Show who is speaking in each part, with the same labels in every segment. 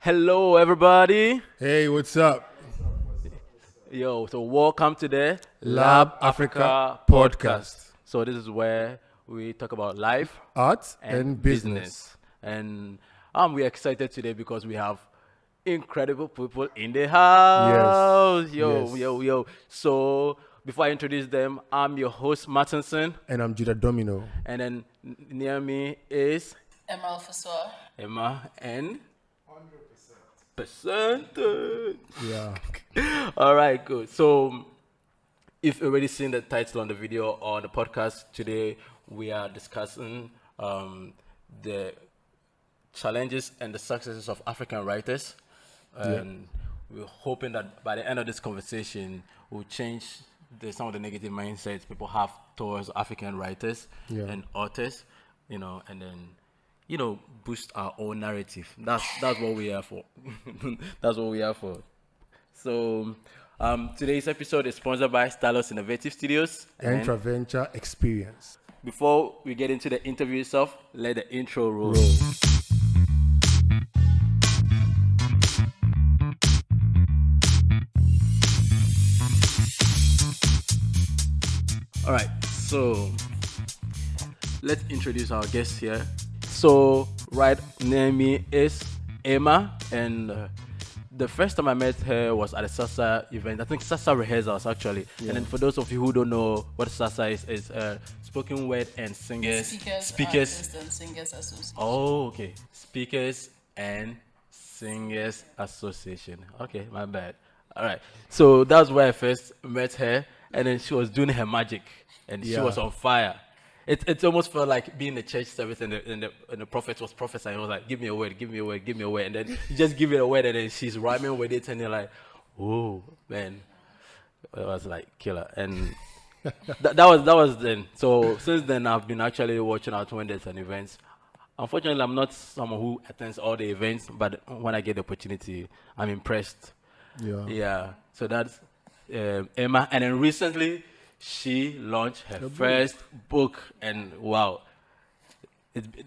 Speaker 1: Hello, everybody.
Speaker 2: Hey, what's up?
Speaker 1: Yo, so welcome to the
Speaker 2: L.A.B Africa podcast.
Speaker 1: So this is where we talk about life
Speaker 2: Art
Speaker 1: and
Speaker 2: and business.
Speaker 1: And we're excited today because we have incredible people in the house. Yo. So before I introduce them, I'm your host, Martinson.
Speaker 2: And I'm Judah Domino.
Speaker 1: And then near me is
Speaker 3: Emma Alfaswa.
Speaker 1: Emma and 100%.
Speaker 2: Yeah.
Speaker 1: All right, good. So, if you've already seen the title on the video or the podcast, today we are discussing the challenges and the successes of African writers. And we're hoping that by the end of this conversation, we'll change some of the negative mindsets people have towards African writers and authors, and then boost our own narrative. That's what we're here for. That's what we're here for. So today's episode is sponsored by Stylus Innovative Studios and
Speaker 2: Intraventure Experience.
Speaker 1: Before we get into the interview itself, let the intro roll. All right, so let's introduce our guest here. So right near me is Emma, and the first time I met her was at a Sasa event. I think Sasa rehearsals actually. And then for those of you who don't know what Sasa is spoken word and singers.
Speaker 3: Artists and Singers Association.
Speaker 1: Oh, okay. Speakers and Singers Association. Okay, my bad. All right. So that's where I first met her, and then she was doing her magic, and she was on fire. It almost felt like being in a church service and the prophet was prophesying. He was like, give me a word, give me a word, give me a word. And then you just give it a word and then she's rhyming with it and you're like, oh, man. It was like killer. And that was then. So since then, I've been actually watching out when there's an event. Unfortunately, I'm not someone who attends all the events, but when I get the opportunity, I'm impressed. Yeah. So that's Emma. And then recently, she launched her first book, and wow.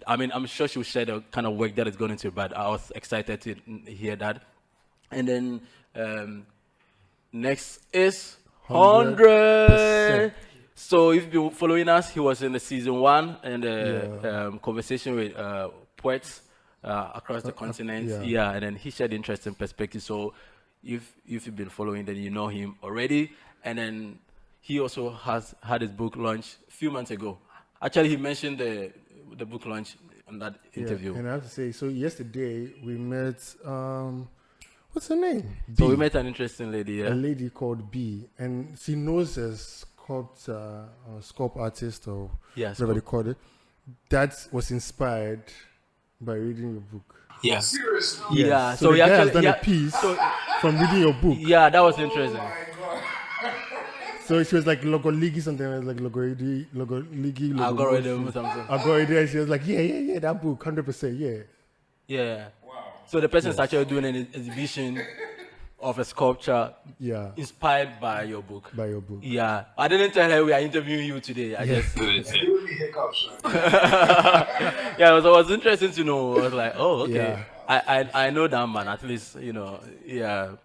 Speaker 1: I'm sure she'll share the kind of work that is going into it, but I was excited to hear that. And then next is 100. So if you've been following us, he was in the season 1 and the conversation with poets across the continent. And then he shared interesting perspectives. So if you've been following, then you know him already. And then he also has had his book launch a few months ago. Actually, he mentioned the book launch on that interview.
Speaker 2: And I have to say, so yesterday we met, what's her name?
Speaker 1: So we met an interesting lady,
Speaker 2: A lady called B. And she knows a sculpt artist or whatever they call it. That was inspired by reading your book.
Speaker 1: Yeah.
Speaker 3: Seriously?
Speaker 1: Yeah.
Speaker 2: So the guy has done a piece from reading your book.
Speaker 1: Yeah, that was interesting.
Speaker 2: So she was like Logoligi something, like Logoligi.
Speaker 1: Algorithm or something.
Speaker 2: Algorithm. She was like, yeah, that book, 100%,
Speaker 1: Yeah. Wow. So the person is actually doing an exhibition of a sculpture inspired by your book. Yeah. I didn't tell her we are interviewing you today. I just... Yeah, so it was interesting to know. I was like, oh, okay. Yeah. I know that man, at least, yeah.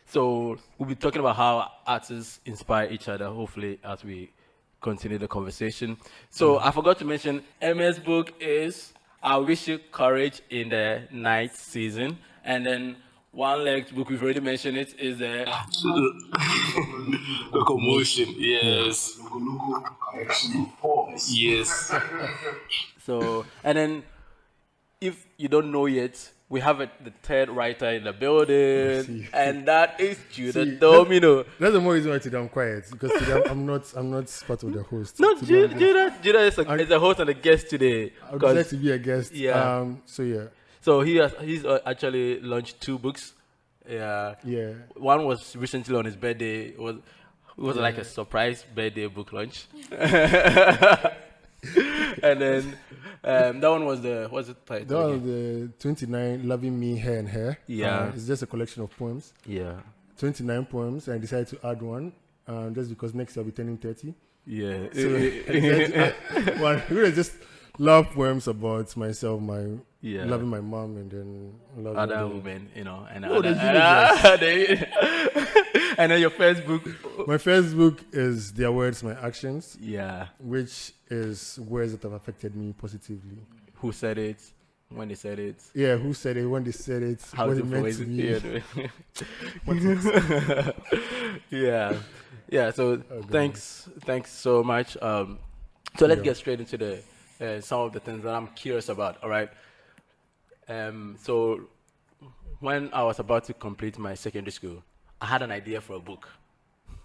Speaker 1: So we'll be talking about how artists inspire each other, hopefully, as we continue the conversation. So I forgot to mention, Emma's book is I Wish You Courage in the Night Season. And then one leg book, we've already mentioned it, is the Locomotion. Yes. Yes. So, and then if you don't know yet, we have the third writer in the building, and that is Judah Domino.
Speaker 2: That's the more reason why today I'm quiet, because today I'm not part of the host.
Speaker 1: No, Judah is a host and a guest today.
Speaker 2: I would like to be a guest.
Speaker 1: Yeah. So he's actually launched 2 books. Yeah. One was recently on his birthday. It was like a surprise birthday book launch. And then that one was what's the title?
Speaker 2: That was the 29 Loving Me Hair and Hair.
Speaker 1: Yeah.
Speaker 2: It's just a collection of poems.
Speaker 1: Yeah.
Speaker 2: 29 poems, and I decided to add one just because next year I'll be turning 30.
Speaker 1: Yeah.
Speaker 2: So I just love poems about myself, my loving my mom and then loving
Speaker 1: other women, and
Speaker 2: Oh, the
Speaker 1: other,
Speaker 2: universe.
Speaker 1: and then your Facebook.
Speaker 2: My Facebook is their words, my actions.
Speaker 1: Yeah.
Speaker 2: Which is words that have affected me positively.
Speaker 1: Who said it? When they said it?
Speaker 2: Yeah, who said it? When they said it?
Speaker 1: How
Speaker 2: what it meant to me?
Speaker 1: Yeah. Yeah. So thanks so much. So let's get straight into the some of the things that I'm curious about. All right. So when I was about to complete my secondary school, I had an idea for a book,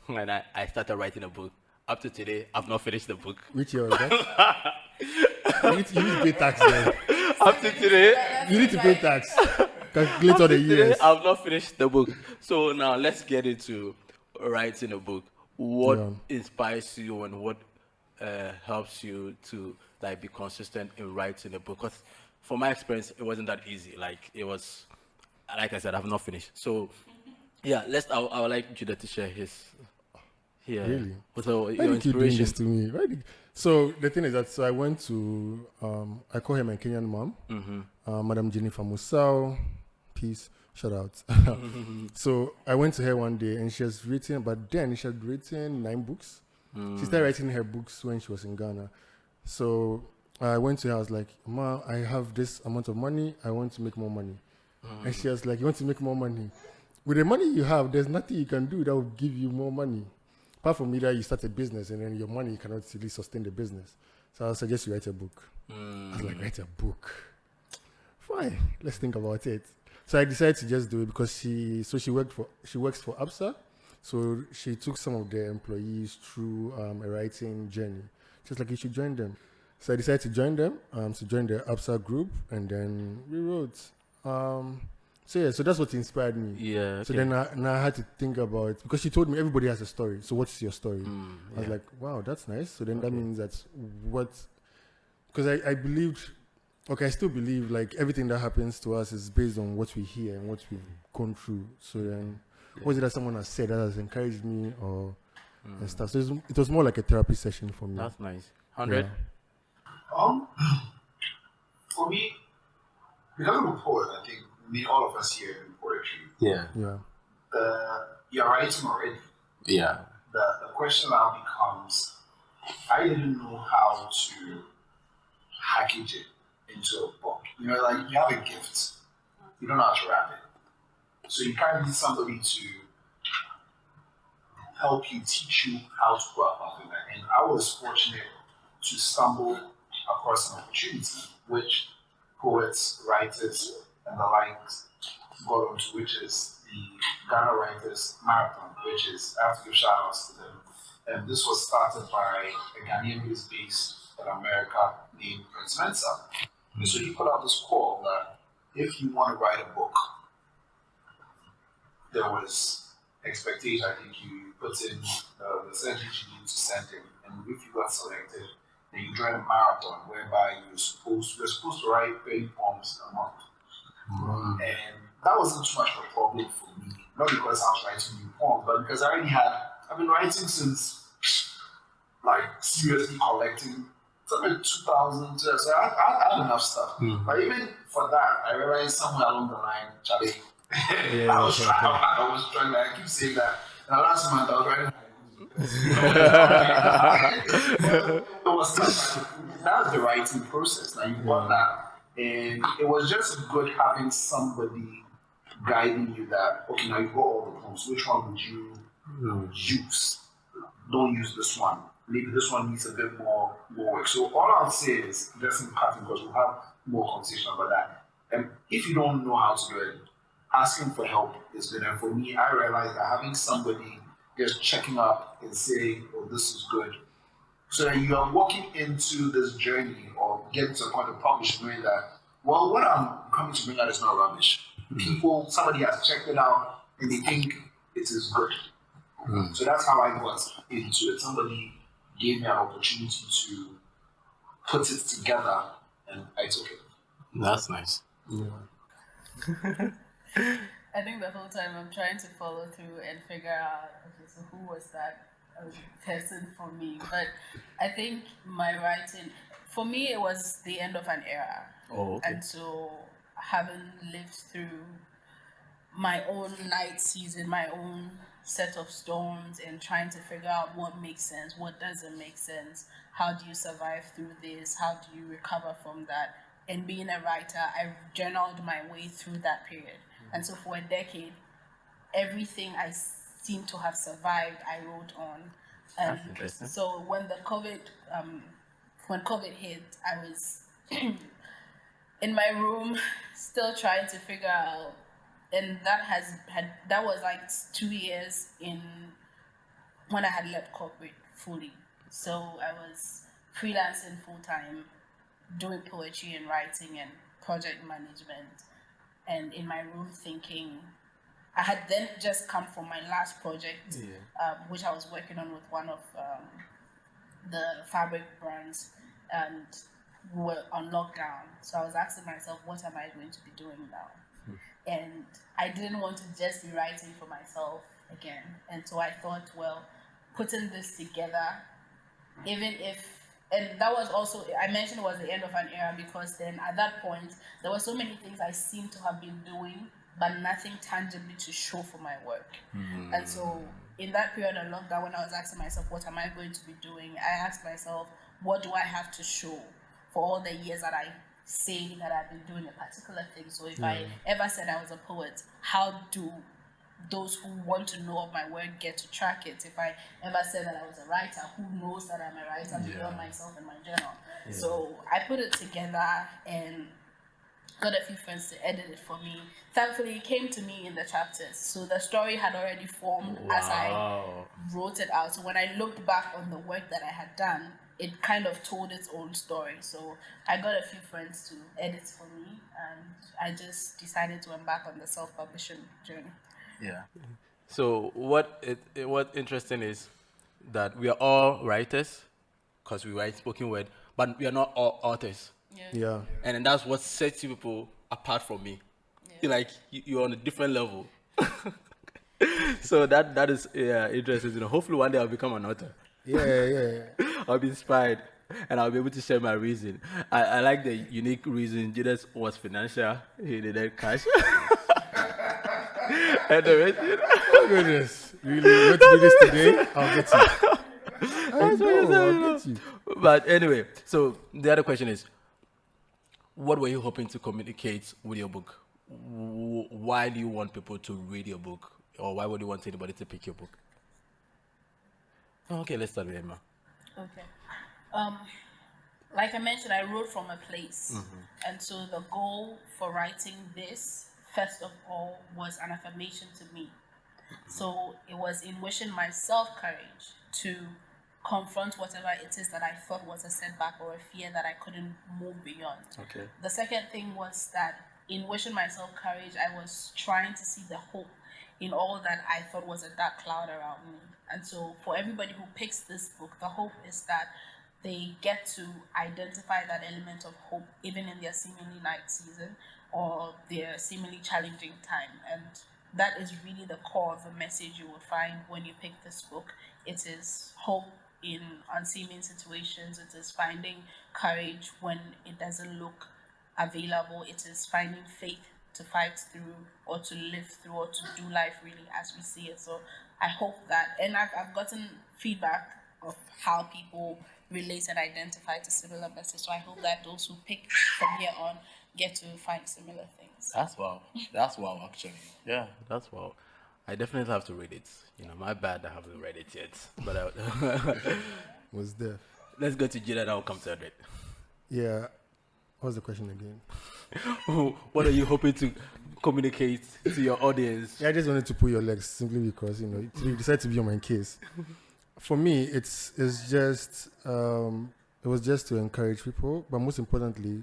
Speaker 1: and I started writing a book. Up to today, I've not finished the book.
Speaker 2: Which year was that? you need to pay tax then.
Speaker 1: Up to today,
Speaker 2: you need to pay tax. Calculate all the years.
Speaker 1: I've not finished the book. So now let's get into writing a book. What inspires you and what helps you to be consistent in writing a book? Because from my experience, it wasn't that easy. It was, like I said, I've not finished. So yeah, I would like Judah to share his. Yeah.
Speaker 2: Really?
Speaker 1: So
Speaker 2: Why do you keep doing this to me? So the thing is that I went to I call her my Kenyan mom, Madam Jennifer Musau. Peace. Shout out. So I went to her one day and she has written, but then she had written 9 books. She started writing her books when she was in Ghana. So I went to her, I was like, Ma, I have this amount of money, I want to make more money. And she was like, you want to make more money? With the money you have, there's nothing you can do that will give you more money. Apart from either you start a business and then your money cannot really sustain the business. So I suggest you write a book. I was like, write a book? Fine, let's think about it. So I decided to just do it because she works for ABSA. So she took some of the employees through a writing journey. She was like, you should join them. So I decided to join them, to join the ABSA group, and then we wrote. So that's what inspired me.
Speaker 1: Yeah. Okay.
Speaker 2: So then I had to think about, because she told me everybody has a story. So what's your story? I was like, wow, that's nice. So then that means that's because I believed, I still believe like everything that happens to us is based on what we hear and what we've gone through. So then was it that someone has said that has encouraged me or and stuff? So it was more like a therapy session for me.
Speaker 1: That's nice. 100?
Speaker 4: For me, because I'm a poet, I think all of us here in poetry.
Speaker 1: Yeah.
Speaker 4: You're writing already.
Speaker 1: Yeah.
Speaker 4: The question now becomes, I didn't know how to package it into a book. You have a gift. You don't know how to wrap it. So you kind of need somebody to help you, teach you how to go about doing that. And I was fortunate to stumble across an opportunity which poets, writers, and the likes got onto, which is the Ghana Writers Marathon, which is, I have to give shout outs to them. And this was started by a Ghanaian who is based in America named Prince Mensa. And so he put out this call that if you want to write a book, there was expectation. I think you put in the percentage you need to send in, and if you got selected, then you join a marathon whereby you're supposed to write 30 poems a month. And that wasn't too much of a problem for me, not because I was writing new poems, but because I've been writing since seriously collecting something 2000. So I had enough stuff. But even for that, I realized somewhere along the line, Charlie, I was trying. I keep saying that. And last month I was writing. That's the writing process. Now you got that, and it was just good having somebody guiding you. That okay, now you got all the poems. Which one would you use? Don't use this one. Maybe this one needs a bit more work. So all I'll say is just in passing, because we'll have more conversation about that. And if you don't know how to do it, asking for help is good. And for me, I realized that having somebody just checking up and saying, oh, this is good. So that you are walking into this journey or getting to a point of publishing, knowing that, well, what I'm coming to bring out is not rubbish. Somebody has checked it out and they think it is good. So that's how I got into it. Somebody gave me an opportunity to put it together and I took it.
Speaker 1: That's nice.
Speaker 2: Yeah.
Speaker 3: I think the whole time I'm trying to follow through and figure out, okay, so who was that person for me? But I think my writing, For me, it was the end of an era.
Speaker 1: Oh, okay.
Speaker 3: And so, having lived through my own night season, my own set of storms, and trying to figure out what makes sense, what doesn't make sense, how do you survive through this, how do you recover from that. And being a writer, I journaled my way through that period. And so, for a decade, everything I seem to have survived, I wrote on. And
Speaker 1: That's interesting.
Speaker 3: so when COVID hit, I was in my room, still trying to figure out, and that was like 2 years in when I had left corporate fully. So I was freelancing full time, doing poetry and writing and project management, and in my room thinking. I had then just come from my last project, which I was working on with one of the fabric brands, and we were on lockdown. So I was asking myself, what am I going to be doing now? And I didn't want to just be writing for myself again. And so I thought, well, putting this together, even if, and that was also, I mentioned it was the end of an era because then at that point, there were so many things I seemed to have been doing, but nothing tangibly to show for my work. And so in that period of lockdown, when I was asking myself, what am I going to be doing? I asked myself, what do I have to show for all the years that I say that I've been doing a particular thing? So if I ever said I was a poet, how do those who want to know of my work get to track it? If I ever said that I was a writer, who knows that I'm a writer beyond myself and my journal? So I put it together and got a few friends to edit it for me. Thankfully, it came to me in the chapters. So the story had already formed as I wrote it out. So when I looked back on the work that I had done, it kind of told its own story. So I got a few friends to edit for me, and I just decided to embark on the self-publishing journey.
Speaker 1: Yeah. So what interesting is that we are all writers because we write spoken word, but we are not all authors.
Speaker 2: Yeah.
Speaker 1: And then that's what sets you people apart from me. You're on a different level. So that is interesting. Hopefully one day I'll become an author.
Speaker 2: Yeah.
Speaker 1: I'll be inspired and I'll be able to share my reason. I like the unique reason. Judas was financial. He needed cash. And the rest,
Speaker 2: Oh goodness. Really? You want to do this today? I'll get you. I'll get you.
Speaker 1: But anyway, so the other question is, what were you hoping to communicate with your book? Why do you want people to read your book? Or why would you want anybody to pick your book? Okay, let's start with Emma.
Speaker 3: Okay. Like I mentioned, I wrote from a place. And so the goal for writing this, first of all, was an affirmation to me. So it was in wishing myself courage to confront whatever it is that I thought was a setback or a fear that I couldn't move beyond.
Speaker 1: Okay.
Speaker 3: The second thing was that in wishing myself courage, I was trying to see the hope in all that I thought was a dark cloud around me. And so for everybody who picks this book, the hope is that they get to identify that element of hope even in their seemingly night season or their seemingly challenging time. And that is really the core of the message you will find when you pick this book. It is hope in unseeming situations. It is finding courage when it doesn't look available. It is finding faith to fight through or to live through or to do life really as we see it. So I hope that, and I've gotten feedback of how people relate and identify to similar messages. So I hope that those who pick from here on get to find similar things.
Speaker 1: That's wow. That's wow, actually. Yeah, that's wow. I definitely have to read it. My bad, I haven't read it yet. But
Speaker 2: Was there?
Speaker 1: let's go to Jada and I'll come to it.
Speaker 2: Yeah. What's the question again?
Speaker 1: What are you hoping to communicate to your audience?
Speaker 2: Yeah, I just wanted to pull your legs simply because you decided to be on my case. For me, it's just it was just to encourage people, but most importantly,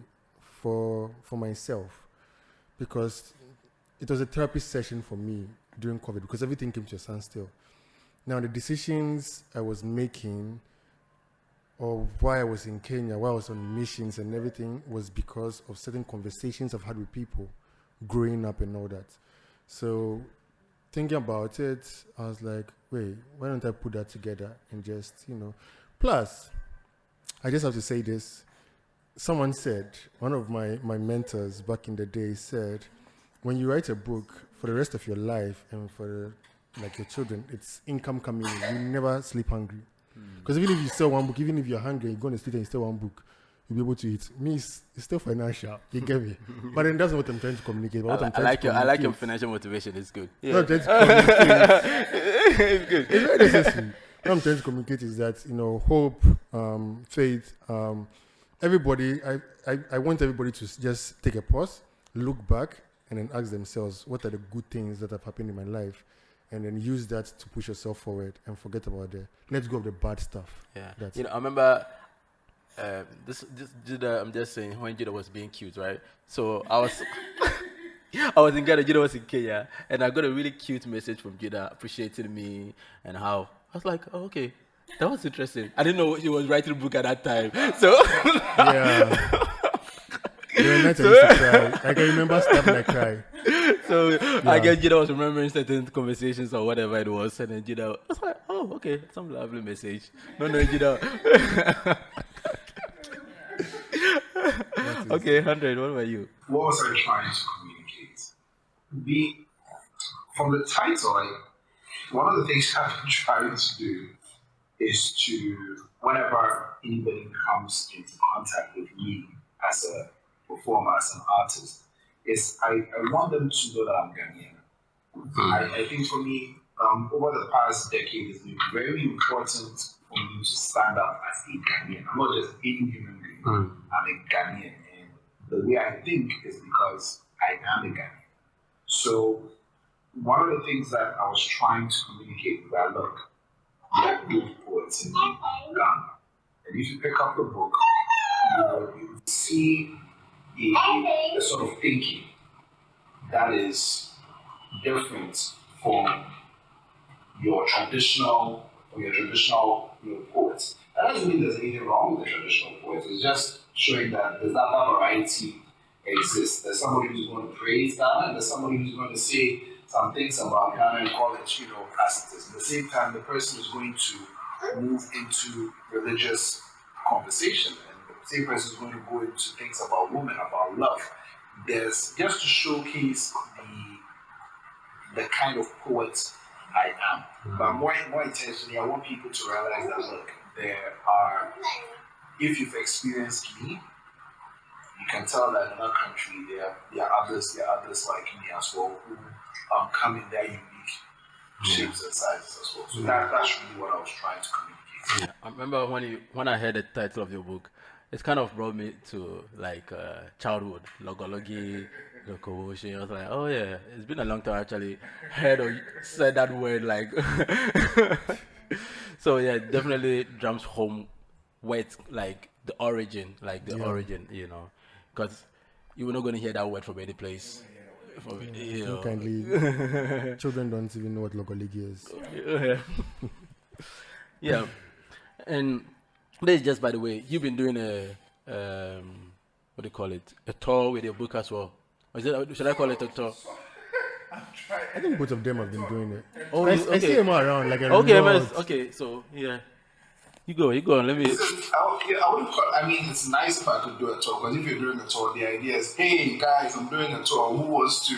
Speaker 2: for myself, because it was a therapy session for me during COVID because everything came to a standstill. Now the decisions I was making, or why I was in Kenya, why I was on missions and everything, was because of certain conversations I've had with people growing up and all that. So thinking about it, I was like, wait, why don't I put that together and just, Plus, I just have to say this. someone said, one of my mentors back in the day said, when you write a book for the rest of your life and for like your children, it's income coming in. You never sleep hungry. Because even if you sell one book, even if you're hungry, you go on the street and you sell one book, you'll be able to eat. Me, it's still financial. You get me? But then that's not what I'm trying to communicate. But what I'm trying to
Speaker 1: I like your
Speaker 2: communicate-
Speaker 1: financial motivation. It's good.
Speaker 2: No, I'm trying to communicate.
Speaker 1: It's good.
Speaker 2: It's very necessary. What I'm trying to communicate is that, hope, faith, everybody, I want everybody to just take a pause, look back, and then ask themselves, what are the good things that have happened in my life? And then use that to push yourself forward and forget about let's go of the bad stuff.
Speaker 1: Yeah.
Speaker 2: That's
Speaker 1: I remember this Judah, I'm just saying, when Judah was being cute, right? So I was I was in Ghana, Judah was in Kenya, and I got a really cute message from Judah appreciating me and how I was like, oh, okay, that was interesting. I didn't know he was writing a book at that time. So
Speaker 2: Yeah. There were nights I used to cry. I can remember stuff and I cry.
Speaker 1: so I guess Judah was remembering certain conversations or whatever it was, and then Judah was like, oh, okay, some lovely message. No, Judah. Okay, 100, what about you?
Speaker 4: What was I trying to communicate? From the title, one of the things I've been trying to do is to, whenever anybody comes into contact with me as a performer, as an artist, is I want them to know that I'm Ghanaian. I think for me, over the past decade, it's been very important for me to stand up as a Ghanaian. I'm not just any human being. I'm a Ghanaian. And the way I think is because I am a Ghanaian. So one of the things that I was trying to communicate was that, look, there are good poets in Ghana. And if you pick up the book, you see a sort of thinking that is different from your traditional poets. That doesn't mean there's anything wrong with the traditional poets. It's just showing that there's that variety exists. There's somebody who's going to praise Ghana, and there's somebody who's going to say some things about Ghana and call it, as it is. At the same time, the person is going to move into religious conversation, and the same person is going to go into things about women, about love. There's just to showcase the kind of poet I am. But more intentionally, I want people to realize that, look, there are, if you've experienced me, you can tell that in our country there are others like me as well who come in their unique shapes and sizes as well. So that's really what I was trying to communicate.
Speaker 1: Yeah. I remember when I heard the title of your book, it kind of brought me to like childhood, logology, locomotion. I was like, oh yeah, it's been a long time I actually heard or said that word. Like, so yeah, it definitely drums home where it's like the origin, because you're not going to hear that word from any place.
Speaker 2: Kindly, children don't even know what logoligi is.
Speaker 1: Yeah, and this is just by the way, you've been doing a what do you call it? A tour with your book as well. Or should I call it a tour?
Speaker 2: I think both of them have been doing it.
Speaker 1: Oh,
Speaker 2: I see them around like a
Speaker 1: Okay,
Speaker 2: lot.
Speaker 1: okay, so yeah. You go on. Let me.
Speaker 4: I mean, it's nice if I could do a tour, because if you're doing a tour, the idea is, hey guys, I'm doing a tour. Who wants to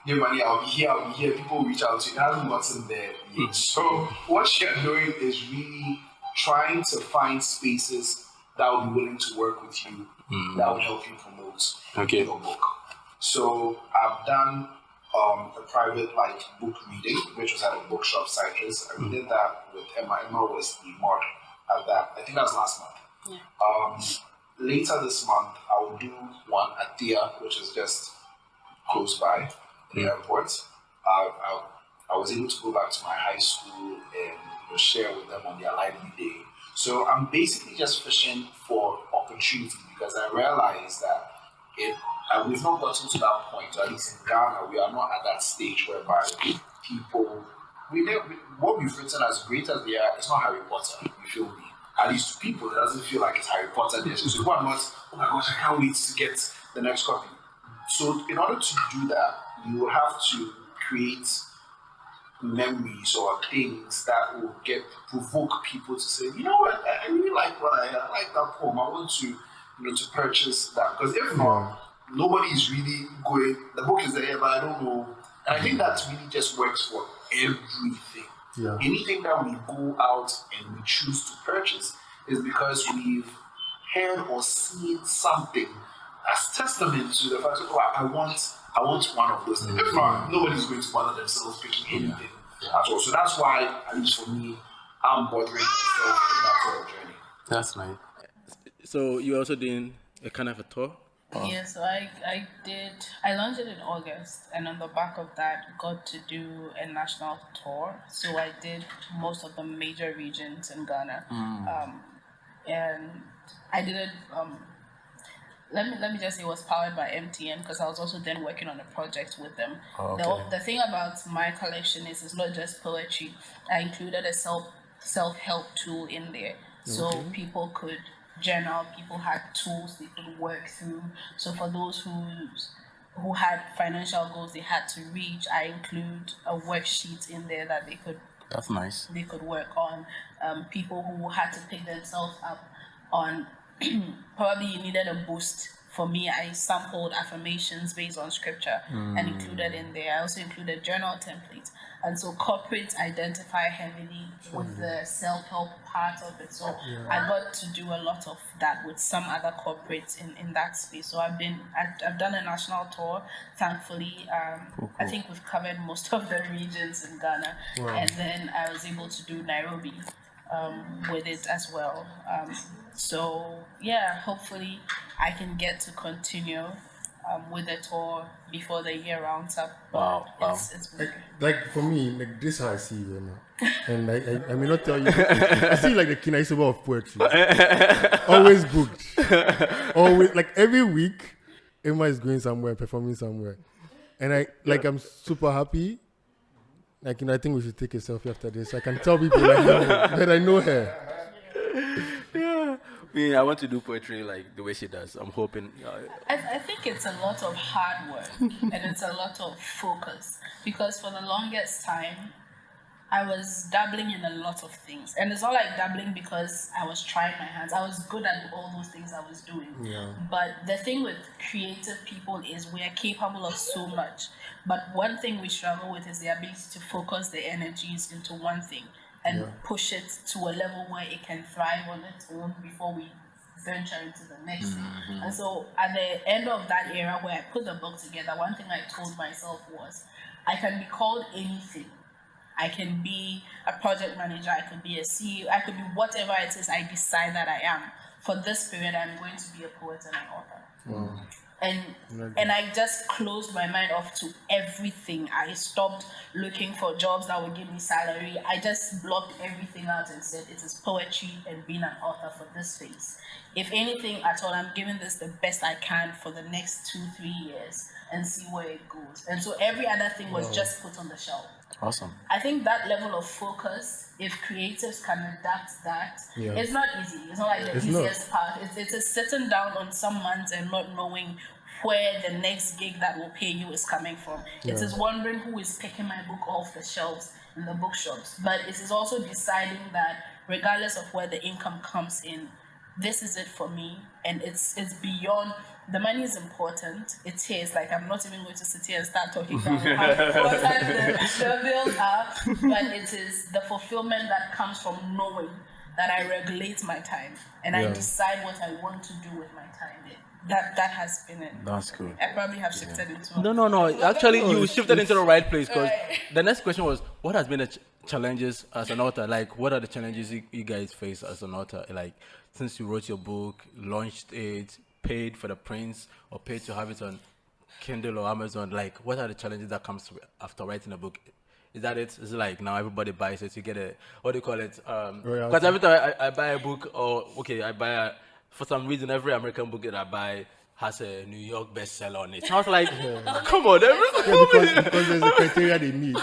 Speaker 4: give money? I'll be here. People will reach out to you. It hasn't gotten there yet. So what you're doing is really trying to find spaces that will be willing to work with you, that will help you promote your book. So I've done a private book reading, which was at a bookshop, Citrus. I did that with Emma. Emma was the mod at that. I think that was last month. Yeah. Later this month, I will do one at Thea, which is just close by the airport. I was able to go back to my high school and share with them on their lively day. So I'm basically just fishing for opportunity, because I realize that we've not gotten to that point. At least in Ghana, we are not at that stage whereby people, what we've written, as great as they are, it's not Harry Potter. You feel me? At least to people, it doesn't feel like it's Harry Potter there. So people are not, oh my gosh, I can't wait to get the next copy. So in order to do that, you have to create memories or things that will provoke people to say, you know what, I really like I like that poem. I want to to purchase that. Because if not, nobody is really going. The book is there, but I don't know. And I think that really just works for everything.
Speaker 2: Yeah.
Speaker 4: Anything that we go out and we choose to purchase is because we've heard or seen something as testament to the fact that I want one of those things. If not, nobody's going to bother themselves picking anything at all. So that's why, at least for me, I'm bothering myself in that sort of journey.
Speaker 1: That's nice. So you're also doing a kind of a tour?
Speaker 3: Yeah, so I launched it in August, and on the back of that, got to do a national tour. So I did most of the major regions in Ghana. And I did it, let me just say it was powered by MTN, because I was also then working on a project with them. The thing about my collection is it's not just poetry. I included a self-help tool in there. So people could journal, people had tools they could work through. So for those who had financial goals they had to reach, I include a worksheet in there that they could
Speaker 1: That's nice.
Speaker 3: they could work on. People who had to pick themselves up on probably needed a boost. For me, I sampled affirmations based on scripture and included in there. I also included journal templates. And so corporates identify heavily with the self-help part of it. So I got to do a lot of that with some other corporates in that space. So I've done a national tour, thankfully. I think we've covered most of the regions in Ghana. And then I was able to do Nairobi with it as well. So yeah, hopefully I can get to continue with the tour before the year rounds up.
Speaker 1: Wow.
Speaker 3: It's been
Speaker 2: Like for me, like this is how I see you now. And I may not tell you. I see like the Kinaisoba of poetry. Always booked. Always, like every week, Emma is going somewhere, performing somewhere. And I'm super happy. Like, I think we should take a selfie after this. I can tell people that I know her.
Speaker 1: Yeah. I want to do poetry like the way she does. I'm hoping.
Speaker 3: I think it's a lot of hard work and it's a lot of focus, because for the longest time I was dabbling in a lot of things, and it's not like dabbling because I was trying my hands. I was good at all those things I was doing. But the thing with creative people is we are capable of so much, but one thing we struggle with is the ability to focus the energies into one thing and push it to a level where it can thrive on its own before we venture into the next thing. And so at the end of that era where I put the book together, one thing I told myself was, I can be called anything. I can be a project manager, I could be a CEO, I could be whatever it is I decide that I am. For this period, I'm going to be a poet and an author. And I just closed my mind off to everything. I stopped looking for jobs that would give me salary. I just blocked everything out and said it is poetry and being an author for this phase. If anything at all, I'm giving this the best I can for the next 2-3 years and see where it goes. And so every other thing was just put on the shelf.
Speaker 1: Awesome.
Speaker 3: I think that level of focus, if creatives can adapt that, it's not easy. It's not like the easiest part. It's a sitting down on some months and not knowing where the next gig that will pay you is coming from. It is wondering who is picking my book off the shelves in the bookshops. But it is also deciding that regardless of where the income comes in, this is it for me, and it's beyond. The money is important. It is like I'm not even going to sit here and start talking about how important the bills are, but it is the fulfillment that comes from knowing that I regulate my time and I decide what I want to do with my time. That has been it.
Speaker 1: That's cool.
Speaker 3: I probably have shifted into
Speaker 1: No. Actually, you shifted into the right place, because the next question was, what has been the challenges as an author? Like, what are the challenges you guys face as an author? Like, since you wrote your book, launched it, paid for the prints, or paid to have it on Kindle or Amazon, like, what are the challenges that comes after writing a book? Is that it? Is it like now everybody buys it, you get a, what do you call it? Because every time I buy a book, or for some reason, every American book that I buy has a New York bestseller on it. So I was like, come on,
Speaker 2: because there's a criteria they meet.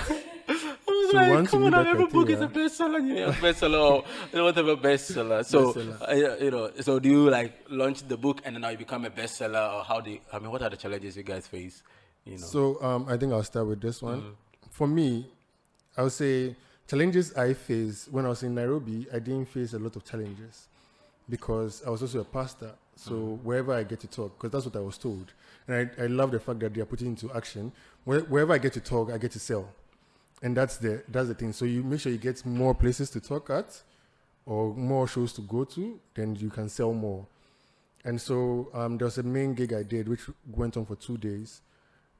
Speaker 2: So
Speaker 1: like,
Speaker 2: once
Speaker 1: come
Speaker 2: you
Speaker 1: on,
Speaker 2: meet that
Speaker 1: every book is a
Speaker 2: criteria,
Speaker 1: bestseller, New York bestseller, or whatever bestseller. So, so do you like launch the book and then now you become a bestseller, or how do you, what are the challenges you guys face?
Speaker 2: So I think I'll start with this one. For me, I would say challenges I faced when I was in Nairobi, I didn't face a lot of challenges because I was also a pastor. So wherever I get to talk, because that's what I was told, and I love the fact that they are putting into action. Wherever I get to talk, I get to sell, and that's the thing. So you make sure you get more places to talk at, or more shows to go to, then you can sell more. And so there was a main gig I did, which went on for 2 days,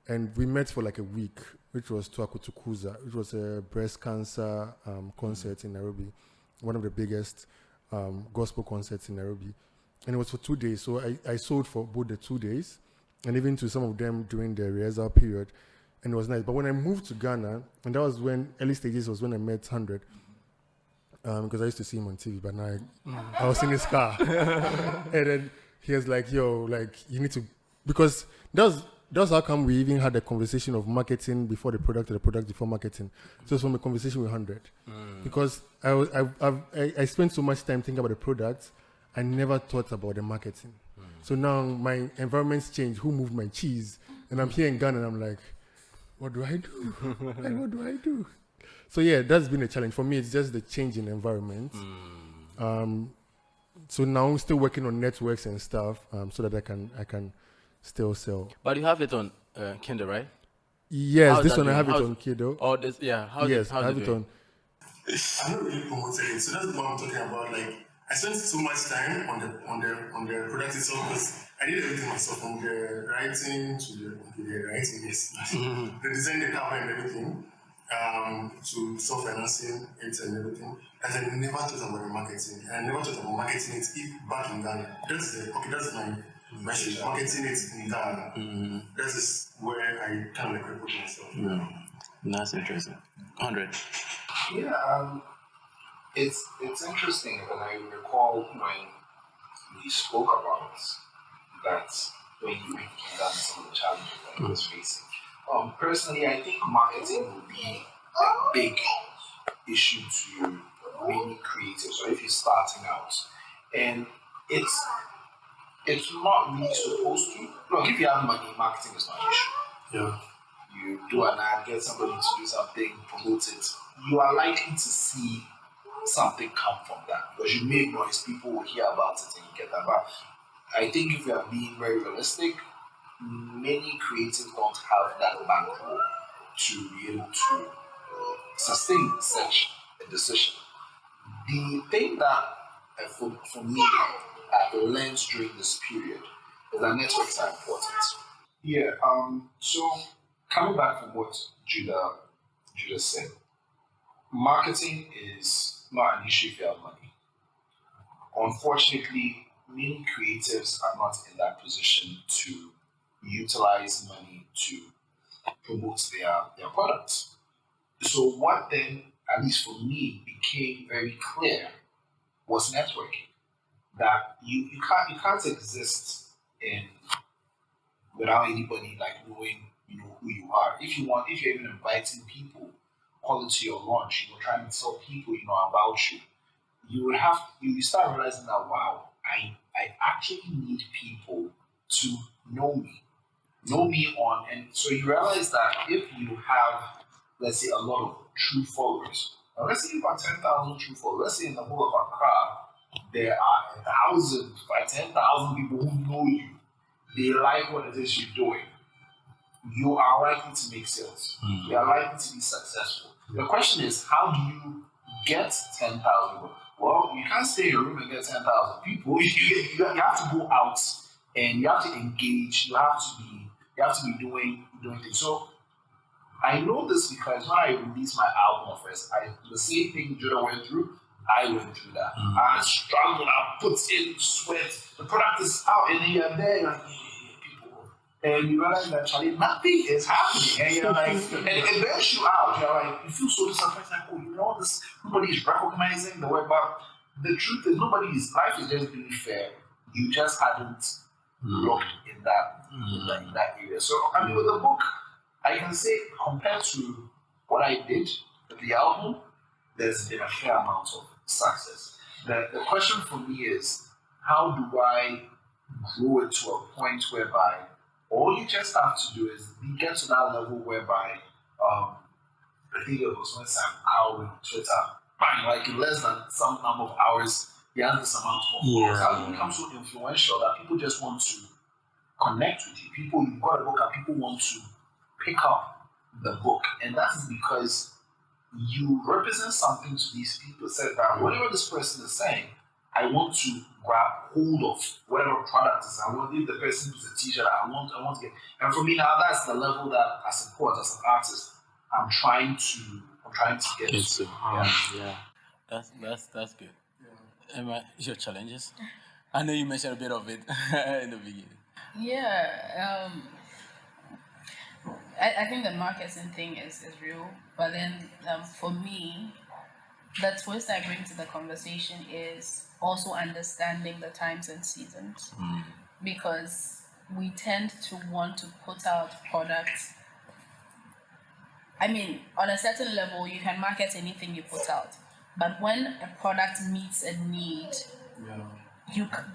Speaker 2: and we met for like a week, which was Tuakutukuza, which was a breast cancer concert in Nairobi, one of the biggest gospel concerts in Nairobi. And it was for 2 days. So I sold for both the 2 days and even to some of them during the rehearsal period. And it was nice. But when I moved to Ghana, and that was when, early stages was when I met 100, because I used to see him on TV, but now I was in his car. And then he was like, yo, like, you need to, because that's how come we even had a conversation of marketing before the product or the product before marketing. So it's from a conversation with 100. Because I spent so much time thinking about the product, I never thought about the marketing. So now my environment's changed. Who moved my cheese? And I'm here in Ghana and I'm like, what do I do? Like, what do I do? So yeah, that's been a challenge. For me, it's just the change in environment. So now I'm still working on networks and stuff so that I can still sell.
Speaker 1: But you have it on Kindle, right?
Speaker 2: Yes,
Speaker 1: How's
Speaker 2: this
Speaker 1: that
Speaker 2: one I
Speaker 1: doing?
Speaker 2: have it
Speaker 1: How's-
Speaker 2: on Kiddo.
Speaker 1: Oh, this, yeah.
Speaker 2: Yes, I
Speaker 1: how's
Speaker 2: have
Speaker 1: it
Speaker 2: it
Speaker 1: doing?
Speaker 2: on. I'm not really promoting it, so that's what I'm talking about. Like, I spent so much time on the product itself because I did everything myself, from the writing to the writing, yes, the design, the cover, and everything, to self-financing it and everything. And I never thought about the marketing, and I never thought about marketing it back in Ghana. That's my message. Marketing it in Ghana. That is where I kind of like report myself.
Speaker 1: That's interesting. 100.
Speaker 4: Yeah, it's interesting, and I recall when we spoke about that when you came down some of the challenges that he was facing. Personally, I think marketing will be a big issue to many creatives, or if you're starting out, and it's not really supposed to. Look, if you have money, marketing is not an issue.
Speaker 2: Yeah.
Speaker 4: You do an ad, get somebody to do something, promote it. You are likely to see something come from that because you make noise, people will hear about it and you get that. But I think if you are being very realistic, many creatives don't have that bankroll to be able to sustain such a decision. The thing that for me I've learned during this period is that networks are important. Yeah. So coming back from what Judah said, marketing is not an issue if you have money. Unfortunately, many creatives are not in that position to utilize money to promote their products. So what then, at least for me, became very clear was networking. That you can't exist in without anybody like knowing who you are. If you're even inviting people, call it to your launch, trying to tell people about you, you start realizing that wow, I actually need people to know me. Know me on, and so you realize that if you have, let's say, a lot of true followers, now let's say you've got 10,000 true followers, let's say in the whole of Accra, there are 1,000, 10,000 people who know you, they like what it is you're doing, you are likely to make sales. You are likely to be successful. The question is, how do you get 10,000 people? Well, you can't stay in a room and get 10,000 people. You have to go out and you have to engage. You have to be doing things. So I know this because when I released my album first, the same thing Judah went through, I went through that. I struggled, I put in sweat. The product is out and you're there, like, people. And you realize that actually nothing is happening. And you're like, and it burns you out. You're like, you feel so disappointed, like, this, nobody is recognizing the work. But the truth is, life is just being fair. You just hadn't looked in that area. So, I mean, with the book, I can say compared to what I did with the album, there's been a fair amount of success. The question for me is, how do I grow it to a point whereby all you just have to do is get to that level whereby, I think it was when Sam Howell on Twitter, bang, like in less than some number of hours, he has this amount of followers. How do you become so influential that people just want to connect with you? People, you've got a book and people want to pick up the book, and that is because you represent something to these people. Said that whatever this person is saying, I want to grab hold of whatever product is. I want, if the person who's a t-shirt, I want to get. And for me now, that's the level that as a poet, as an artist, I'm trying to get to.
Speaker 1: Yeah. That's good. Emma, your challenges? I know you mentioned a bit of it in the beginning.
Speaker 3: Yeah, I think the marketing thing is real, but then for me, the twist I bring to the conversation is also understanding the times and seasons, because we tend to want to put out products. I mean, on a certain level, you can market anything you put out, but when a product meets a need,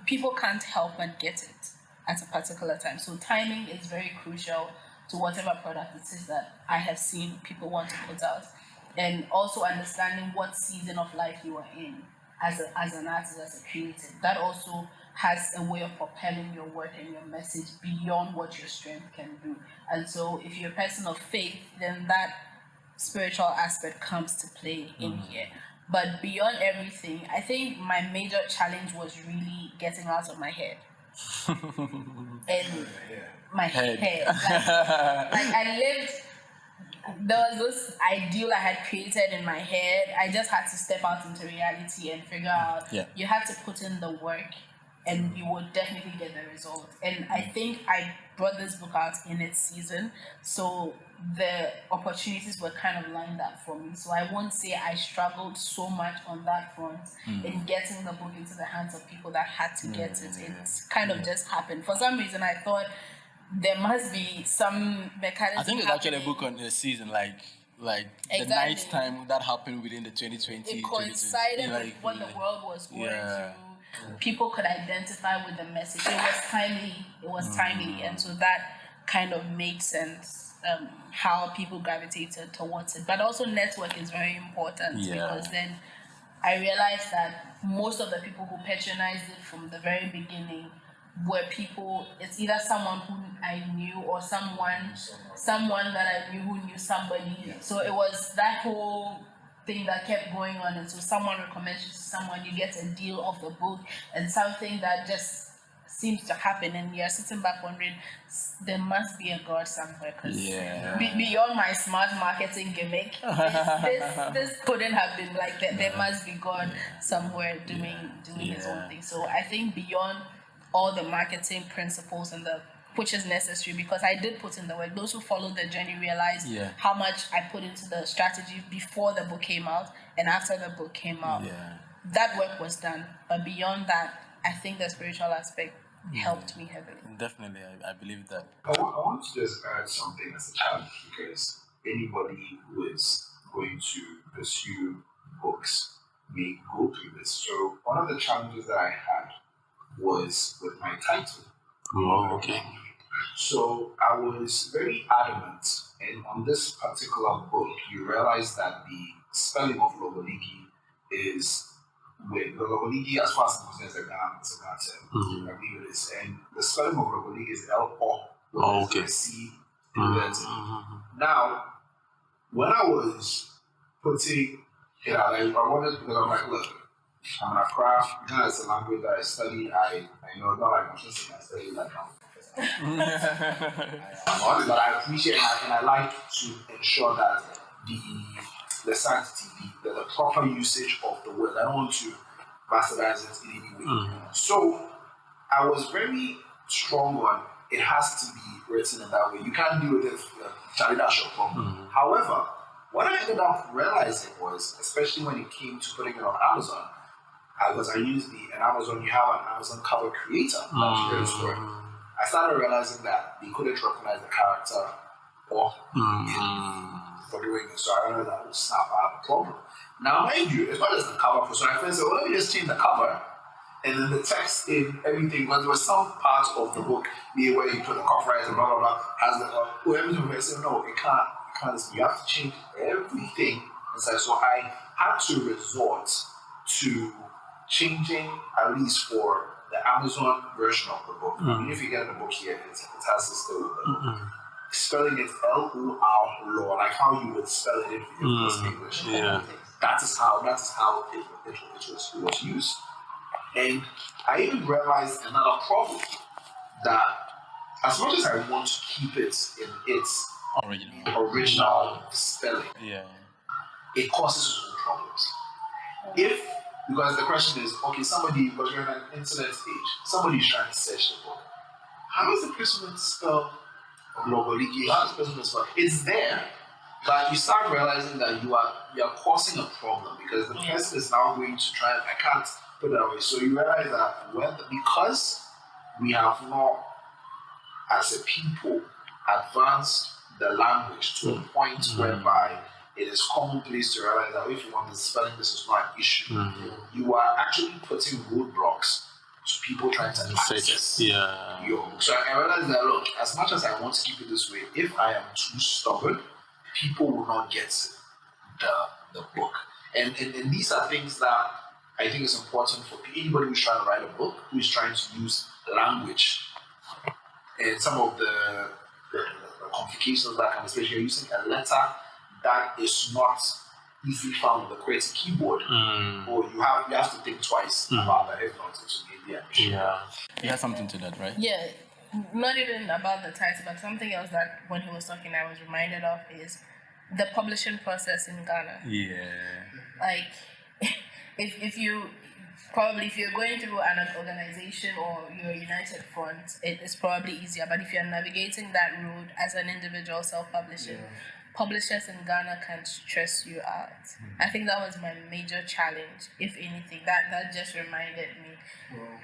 Speaker 3: people can't help but get it at a particular time. So timing is very crucial to whatever product it is that I have seen people want to put out, and also understanding what season of life you are in as an artist, as a creator. That also has a way of propelling your work and your message beyond what your strength can do. And so, if you're a person of faith, then that spiritual aspect comes to play in here. But beyond everything, I think my major challenge was really getting out of my head. And my head. Like I lived, there was this ideal I had created in my head. I just had to step out into reality and figure out, you had to put in the work and you would definitely get the result. And I think I brought this book out in its season, so the opportunities were kind of lined up for me. So I won't say I struggled so much on that front in getting the book into the hands of people that had to get it. It kind of just happened. For some reason, I thought there must be some mechanism.
Speaker 1: I think it's actually a book on the season, like the night time that happened within the 2020.
Speaker 3: It coincided with what the world was going through. People could identify with the message. It was timely. And so that kind of made sense. How people gravitated towards it, but also network is very important, because then I realized that most of the people who patronized it from the very beginning were people. It's either someone who I knew or someone that I knew who knew somebody. So it was that whole thing that kept going on, and so someone recommends you to someone, you get a deal of the book, and something that just seems to happen, and you're sitting back wondering, there must be a God somewhere, because beyond my smart marketing gimmick, this couldn't have been like that. There must be God somewhere doing his own thing. So I think beyond all the marketing principles and which is necessary, because I did put in the work. Those who followed the journey realized how much I put into the strategy before the book came out and after the book came out. That work was done, but beyond that, I think the spiritual aspect helped me heavily.
Speaker 1: Definitely, I believe that.
Speaker 4: I want to just add something as a challenge, because anybody who is going to pursue books may go through this. So one of the challenges that I had was with my title.
Speaker 1: Okay.
Speaker 4: So I was very adamant, and on this particular book, you realize that the spelling of Logoligi is with the Logoligi, as far as I'm concerned, it's a Ghana term. I believe it is. And the spelling of Logoligi is L-O, with a C inverted. Now, when I was putting it out, I wanted, because I'm like, look, I'm an Accra. Ghana is a language that I study. I know, not like I'm just saying I study like I'm but I appreciate and I like to ensure that the sanctity, the proper usage of the word. I don't want to bastardize it in any way. So I was very strong on it has to be written in that way. You can't do it if Charlie Dash your problem. However, what I ended up realizing was, especially when it came to putting it on Amazon, because I use an Amazon, you have an Amazon cover creator. I started realizing that they couldn't recognize the character or for doing it. So I realized that would snap out a problem. Now, mind you, it's not just the cover. So I first said, well, let me just change the cover and then the text in everything. But there was some parts of the book where you put the copyright and blah, blah, blah, has the everything. I said, no, it can't. You have to change everything inside. So I had to resort to changing, at least for the Amazon version of the book. I mean, if you get the book here, it has to stay with the book. Spelling it L-O-R, like how you would spell it if it was English.
Speaker 1: Yeah.
Speaker 4: That is how it was used. And I even realized another problem, that as much as I want to keep it in its original spelling, it causes its own problems. Because the question is, okay, because you're in an internet age, somebody's trying to search the book. How is the person going to spell Logoliki? How is the person going to spell? It's there, but you start realizing that you are causing a problem, because the person is now going to try. I can't put it that way. So you realize that because we have not, as a people, advanced the language to a point whereby it is commonplace to realize that if you want the spelling, this is not an issue. You are actually putting roadblocks to people trying to access your book. So I realized that, look, as much as I want to keep it this way, if I am too stubborn, people will not get the book. And these are things that I think is important for anybody who's trying to write a book, who is trying to use language. And some of the complications that come, especially using a letter that is not easily found on the QWERTY keyboard, or you have to think twice about that, if not, it will be an issue.
Speaker 1: You have something to that, right?
Speaker 3: Yeah, not even about the title, but something else that when he was talking, I was reminded of is the publishing process in Ghana.
Speaker 1: Yeah.
Speaker 3: Like, if you're going through an organization or you're a United Front, it is probably easier. But if you're navigating that road as an individual self-publishing, publishers in Ghana can stress you out. I think that was my major challenge, if anything. That just reminded me.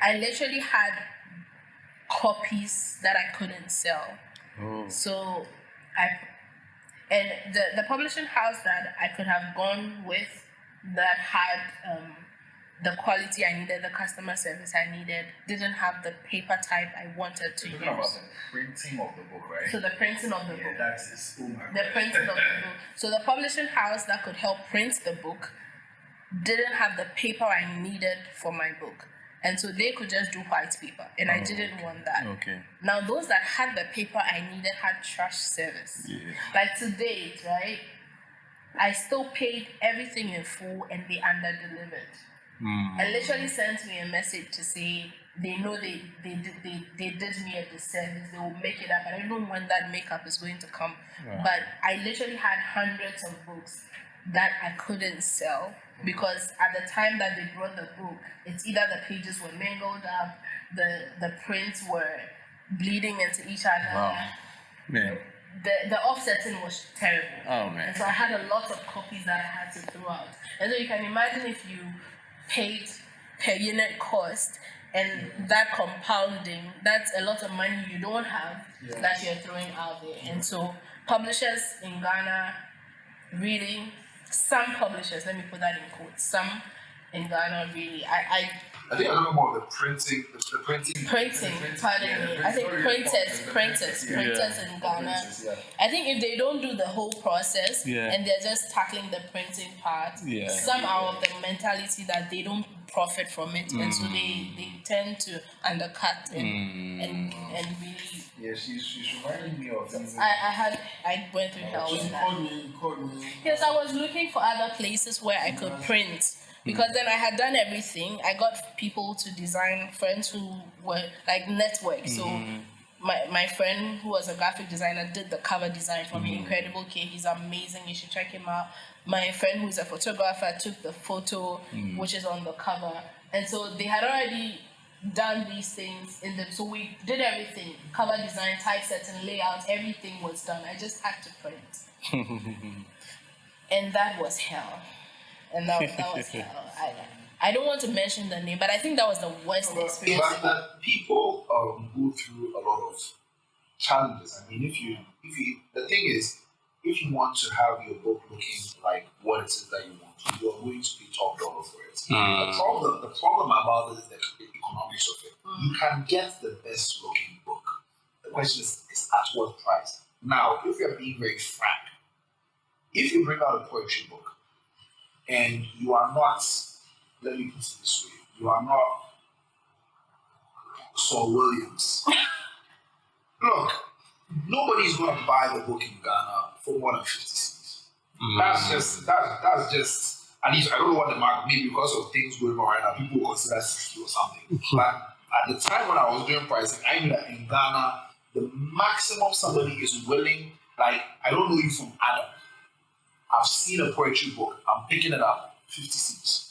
Speaker 3: I literally had copies that I couldn't sell. So the publishing house that I could have gone with that had the quality I needed, the customer service I needed, didn't have the paper type I wanted to use.
Speaker 5: Talking about the printing of the book, right?
Speaker 3: So the printing of the book.
Speaker 5: That's the
Speaker 3: printing of the book. So the publishing house that could help print the book didn't have the paper I needed for my book. And so they could just do white paper. And I didn't want that.
Speaker 1: Okay.
Speaker 3: Now those that had the paper I needed had trash service. Like to date, right? I still paid everything in full and they under-delivered. And literally sent me a message to say they know they did me a disservice, they will make it up. I don't know when that makeup is going to come. But I literally had hundreds of books that I couldn't sell because at the time that they brought the book, it's either the pages were mangled up, the prints were bleeding into each other.
Speaker 1: Wow. Man.
Speaker 3: The offsetting was terrible.
Speaker 1: Oh man.
Speaker 3: And so I had a lot of copies that I had to throw out. And so you can imagine if you paid per unit cost and that compounding, that's a lot of money you don't have that you're throwing out there. And so publishers in Ghana, really, some publishers, let me put that in quotes, some in Ghana really, I
Speaker 4: think I'm talking more of the printing,
Speaker 3: pardon me. I think printers in Ghana. I think if they don't do the whole process and they're just tackling the printing part, some are of the mentality that they don't profit from it, and so they tend to undercut and really.
Speaker 5: Yeah, she's reminding me of things.
Speaker 3: I went through hell with that.
Speaker 5: Called me.
Speaker 3: Yes, I was looking for other places where I could print. Because then I had done everything. I got people to design, friends who were like network. So my friend who was a graphic designer did the cover design for me. Incredible kid, he's amazing. You should check him out. My friend who is a photographer took the photo, which is on the cover. And so they had already done these things so we did everything. Cover design, typesetting, layout, everything was done. I just had to print. And that was hell. And that was hell. I don't want to mention the name, but I think that was the worst experience.
Speaker 4: But people go through a lot of challenges. I mean, the thing is, if you want to have your book looking like what it is that you want, you are going to pay top dollar for it. The problem about it is the economics of it. You can get the best looking book. The question is at what price? Now, if you're being very frank, if you bring out a poetry book, and you are not, let me put it this way, You are not Saul Williams. Look, nobody's going to buy the book in Ghana for more than 50 cedis. That's just. At least I don't know what the market, maybe because of things going on right now, people will consider 60 or something. But at the time when I was doing pricing, I knew that in Ghana, the maximum somebody is willing, like, I don't know you from Adam. I've seen a poetry book, I'm picking it up, 50 cedis.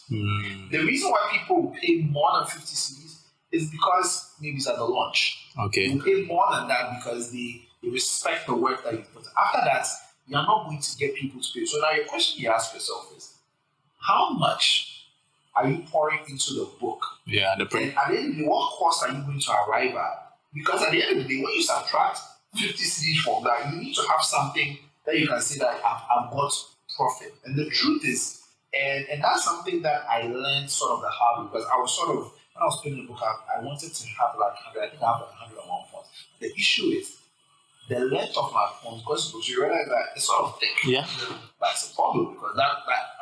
Speaker 4: The reason why people will pay more than 50 cedis is because maybe it's at the launch.
Speaker 1: Okay.
Speaker 4: You pay more than that because they respect the work that you put. After that, you're not going to get people to pay. So now your question you ask yourself is, how much are you pouring into the book?
Speaker 1: Yeah, the
Speaker 4: And
Speaker 1: print.
Speaker 4: at the end of the day, what cost are you going to arrive at? Because at the end of the day, when you subtract 50 cedis from that, you need to have something that you can say that I've got profit. And the truth is, and that's something that I learned sort of the hard way, because I was sort of, when I was putting the book up, I wanted to have like 100, I think I have like 101 points. The issue is, the length of my poems, because you realize that it's sort of thick.
Speaker 1: Yeah.
Speaker 4: That's a problem because that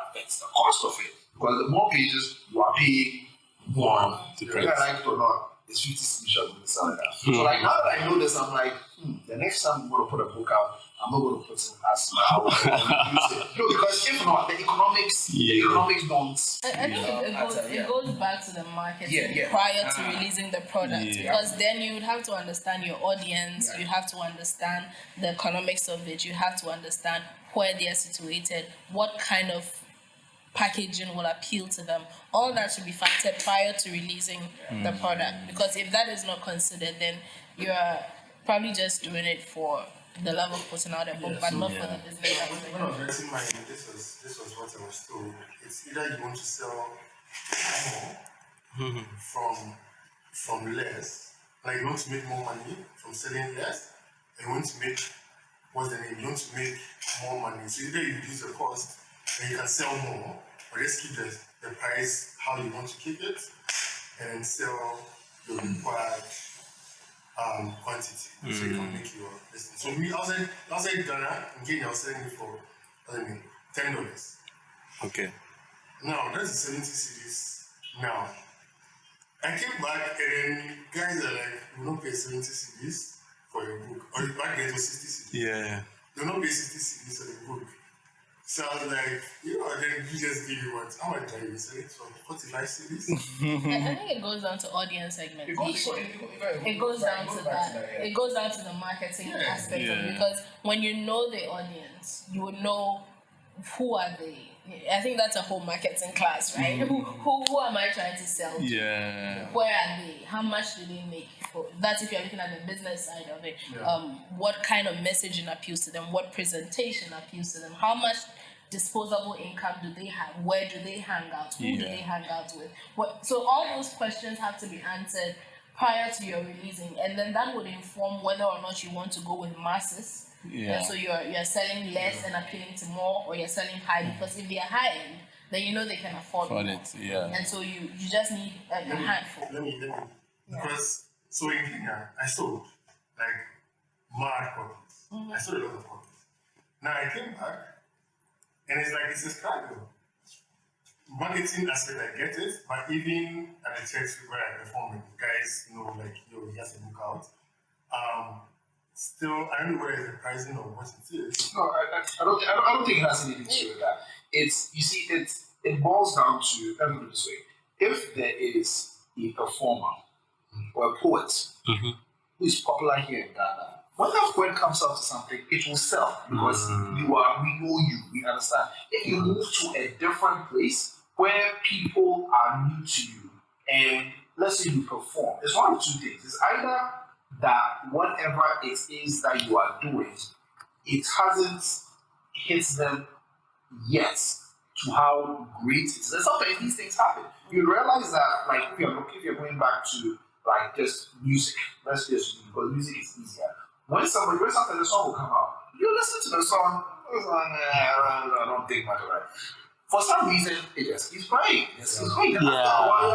Speaker 4: affects the cost of it. Because the more pages you are paying, more. Whether I like it or not, it's 50 cedis I'm going to sell it at. So like now that I know this, I'm like, the next time I'm going to put a book out, I'm not going to put it as no, because if not, the economics don't.
Speaker 3: I think it goes back to the marketing prior to releasing the product, because then you would have to understand your audience, you have to understand the economics of it, you have to understand where they are situated, what kind of packaging will appeal to them. All that should be factored prior to releasing the product, because if that is not considered, then you are probably just doing it for the love of putting out a book, but not for the business aspect.
Speaker 2: When I was writing mine, this was what I was told. It's either you want to sell more from less, like you want to make more money from selling less, and you want to make, what's the name? You want to make more money. So either you reduce the cost and you can sell more, or just keep the price how you want to keep it, and sell the required quantity, so you can make your business. So me, outside Ghana, in Kenya, I was selling it for $10.
Speaker 1: Okay.
Speaker 2: Now that's the 70 cedis. Now I came back and then guys are like, "We don't pay 70 cedis for your book," or back then it was 60 cedis.
Speaker 1: Yeah.
Speaker 2: They don't pay 60 cedis for the book. So I was like, then you just give me what? How much are you selling it for? 45 cedis?
Speaker 3: I think it goes down to audience segmentation. It goes down to that. It goes down to the marketing aspect of it, because when you know the audience, you would know who are they. I think that's a whole marketing class, right? Who am I trying to sell to?
Speaker 1: Yeah.
Speaker 3: Where are they? How much do they make? That's if you're looking at the business side of it. What kind of messaging appeals to them? What presentation appeals to them? How much disposable income do they have? Where do they hang out? Who do they hang out with? So all those questions have to be answered prior to your releasing, and then that would inform whether or not you want to go with masses. And so you're selling less and appealing to more, or you're selling high, because if they are high end, then you know they can afford more.
Speaker 1: it. Yeah.
Speaker 3: And so you just need a handful.
Speaker 2: Let me. Because, so in Kenya, I sold like mad copies. I sold a lot of copies. Now I came back, and it's a struggle. Marketing aspect, I get it, but even at the church where I perform, guys, he has a book out. Still, I don't know where the pricing or what it is.
Speaker 4: No, I don't think it has anything to do with that. It boils down to, let me put it this way: if there is a performer or a poet who is popular here in Ghana, when that poet comes out to something, it will sell because we know you, we understand. If you move to a different place where people are new to you, and let's say you perform, it's one of two things. It's either that whatever it is that you are doing, it hasn't hit them yet to how great it is. And sometimes these things happen. You realize that, like, if you're going back to like just music, let's just because music is easier. When sometimes the song will come out, you listen to the song, it's like, I don't think much of it. For some reason, it just keeps playing. It's playing. And after a while,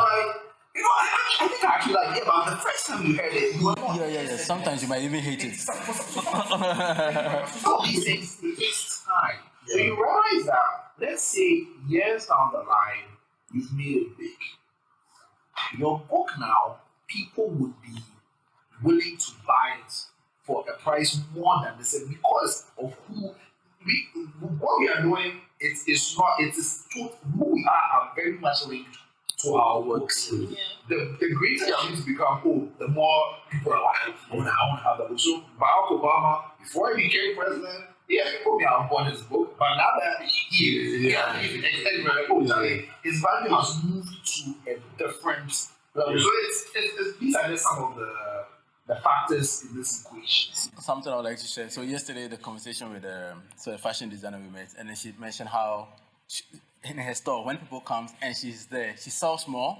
Speaker 4: you're like, I think I actually like it, but the first time you heard it, you were not.
Speaker 1: Yeah. Sometimes you might even hate it.
Speaker 4: Some these things, it takes time. So you realize that, let's say years down the line, you've made it big. Your book now, people would be willing to buy it for a price more than the same because of what we are doing. It is not. It is who we are very much linked to our works.
Speaker 3: Yeah.
Speaker 4: The greater you're going to become, the more people are like, I want to have that book. So Barack Obama, before he became president, people may have bought his book, but now that he is, his value has moved to a different level. So these are just some of the factors in this equation.
Speaker 1: Something I would like to share. So yesterday, the conversation with a fashion designer we met, and then she mentioned how in her store, when people come and she's there, she sells more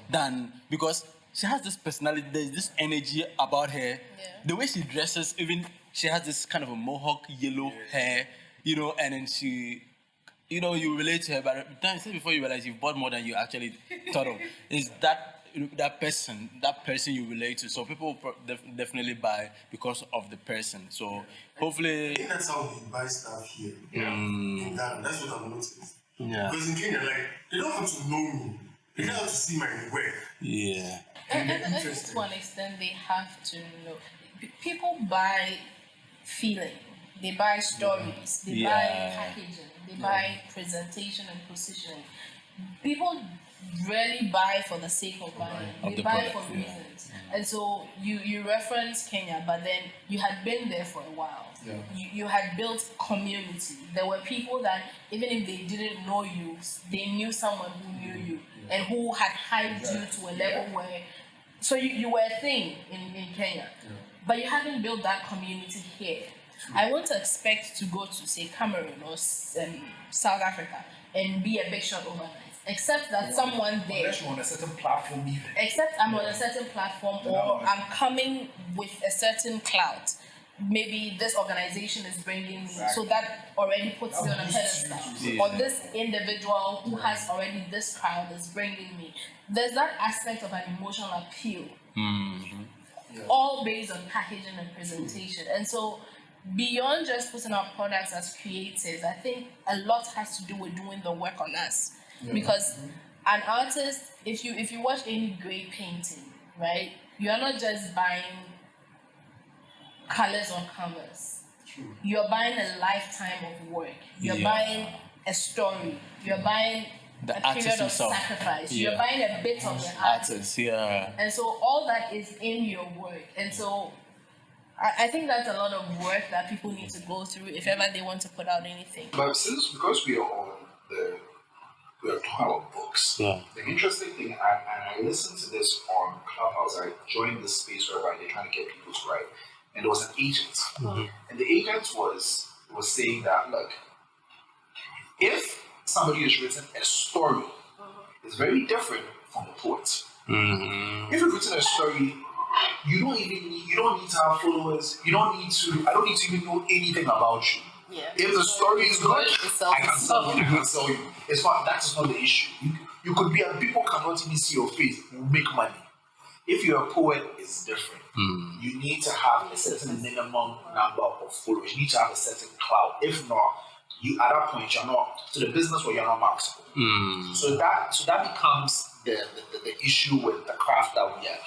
Speaker 1: than because she has this personality, there's this energy about her.
Speaker 3: Yeah.
Speaker 1: The way she dresses, even she has this kind of a mohawk yellow hair, and then she, you relate to her, but then before you realize you've bought more than you actually thought of. Is that person you relate to? So people definitely buy because of the person. So hopefully,
Speaker 2: I think that's how we buy stuff here. In Ghana, that's what I've noticed.
Speaker 1: Yeah.
Speaker 2: Because in Kenya, they don't have to know me. They don't have to see my work.
Speaker 1: Yeah.
Speaker 3: And I think to an extent they have to know. People buy feeling. They buy stories. They buy packaging. They buy presentation and positioning. People rarely buy for the sake of buying. They buy for reasons. And so you reference Kenya, but then you had been there for a while.
Speaker 5: Yeah.
Speaker 3: You had built community. There were people that even if they didn't know you, they knew someone who knew you and who had hyped you to a level where, so you were a thing in Kenya, but you haven't built that community here. I won't expect to go to say Cameroon or South Africa and be a big shot overnight. Except that someone there.
Speaker 5: Unless you're on a certain platform, even.
Speaker 3: Except I'm on a certain platform or I'm coming with a certain clout. Maybe this organization is bringing me, so that already puts you on a pedestal. Or this individual who has already this crowd is bringing me. There's that aspect of an emotional appeal. All based on packaging and presentation. And so beyond just putting out products as creatives, I think a lot has to do with doing the work on us. Because an artist, if you watch any great painting, right, you are not just buying colors on canvas. You're buying a lifetime of work. You're buying a story. You're buying
Speaker 1: The
Speaker 3: a
Speaker 1: artist
Speaker 3: period of
Speaker 1: himself.
Speaker 3: sacrifice.
Speaker 1: Yeah.
Speaker 3: You're buying a bit of the artist. And so all that is in your work. And so I think that's a lot of work that people need to go through if ever they want to put out anything.
Speaker 4: But because we are on we are talking about books.
Speaker 1: Yeah.
Speaker 4: The interesting thing, and I listened to this on Clubhouse. I joined this space whereby they're trying to get people to write, and there was an agent, and the agent was saying that, look, if somebody has written a story, it's very different from a poet. If you've written a story, you don't need to have followers. I don't need to even know anything about you.
Speaker 3: Yeah.
Speaker 4: If the story is good,
Speaker 3: itself
Speaker 4: I can sell you. It's not, that is not the issue. You could be, and people cannot even see your face, you make money. If you're a poet, it's different. You need to have a certain minimum number of followers. You need to have a certain clout. If not, you at that point you're not to the business where you're not marketable. So that becomes the issue with the craft that we are.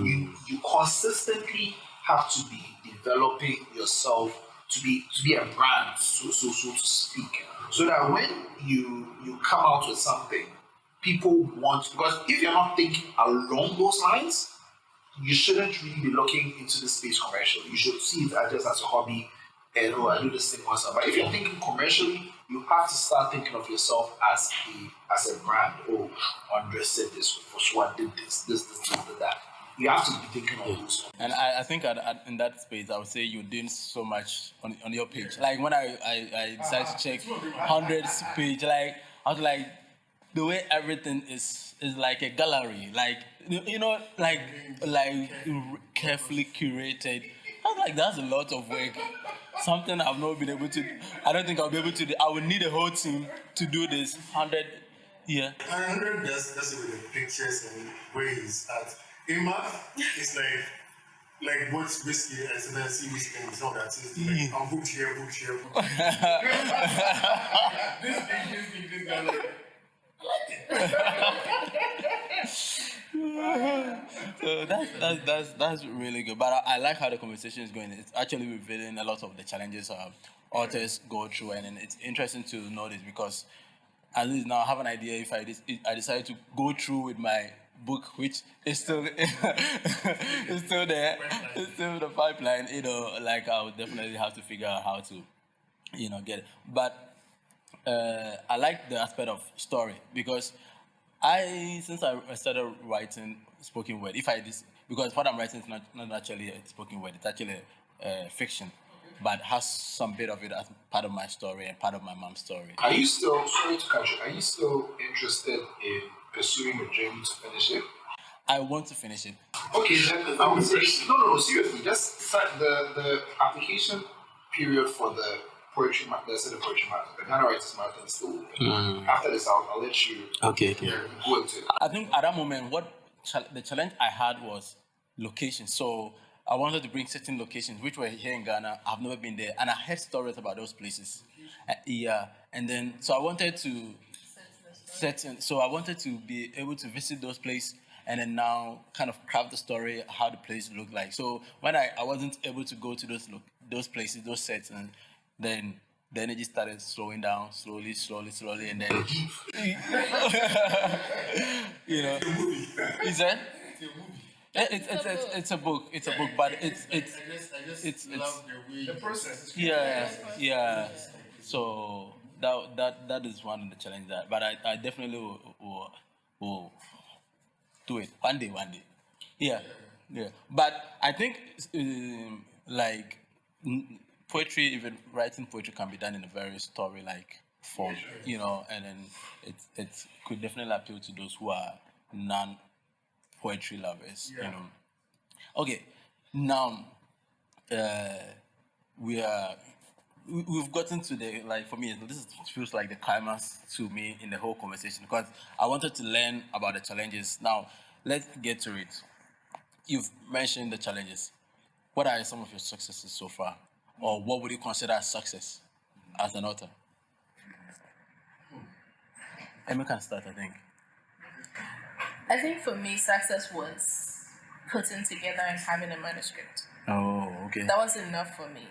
Speaker 4: You consistently have to be developing yourself to be a brand, so to speak. So that when you come out with something, people want, because if you're not thinking along those lines, you shouldn't really be looking into the space commercially. You should see it just as a hobby and I do this thing once. But if you're thinking commercially, you have to start thinking of yourself as a brand. Andre said this, Fosua did this, that. You have to be thinking of those.
Speaker 1: And I think in that space, I would say you're doing so much on your page. Like when I decided to check 100's page, like I was like, the way everything is like a gallery, like like carefully curated. I was like, that's a lot of work. Something I've not been able to. I don't think I'll be able to do. I would need a whole team to do this 100. Yeah.
Speaker 2: 100 does it with the pictures and where he's at. Emma is like what's risky and so then see whiskey and it's not that it's like I'm booked here.
Speaker 5: This guy like
Speaker 1: So that's really good. But I like how the conversation is going. It's actually revealing a lot of the challenges authors go through, and it's interesting to know this because at least now I have an idea if I decide to go through with my book, which is still it's still there, it's still the pipeline. Like I would definitely have to figure out how to, get it. But I like the aspect of story because since I started writing spoken word, because what I'm writing is not actually a spoken word, it's actually fiction, but has some bit of it as part of my story and part of my mom's story.
Speaker 4: Are you still, sorry to cut you, are you still interested in pursuing your dream to finish it?
Speaker 1: I want to finish it.
Speaker 4: Okay, then I would say, no, seriously, just start the application period for the poetry, the poetry marathon, the Ghana Writers Marathon is still open. After this, I'll let you
Speaker 1: Okay.
Speaker 4: go into it.
Speaker 1: I think at that moment, the challenge I had was location. So I wanted to bring certain locations, which were here in Ghana. I've never been there, and I heard stories about those places. And then so I wanted to So I wanted to be able to visit those places and then now kind of craft the story how the place looked like. So when I wasn't able to go to those places, those sets, and then the energy started slowing down slowly, and then is that? It's a book. It's a book, but it's
Speaker 2: love the way
Speaker 5: The process is
Speaker 1: yeah. So that is one of the challenges. But I definitely will do it one day. Yeah. But I think like poetry, even writing poetry, can be done in a very story-like form, and then it could definitely appeal to those who are non-poetry lovers, Okay, now we've gotten to for me, this feels like the climax to me in the whole conversation because I wanted to learn about the challenges. Now, let's get to it. You've mentioned the challenges. What are some of your successes so far? Or what would you consider as success as an author? Emma can start, I think.
Speaker 3: I think for me, success was putting together and having a manuscript.
Speaker 1: Oh, okay.
Speaker 3: That was enough for me.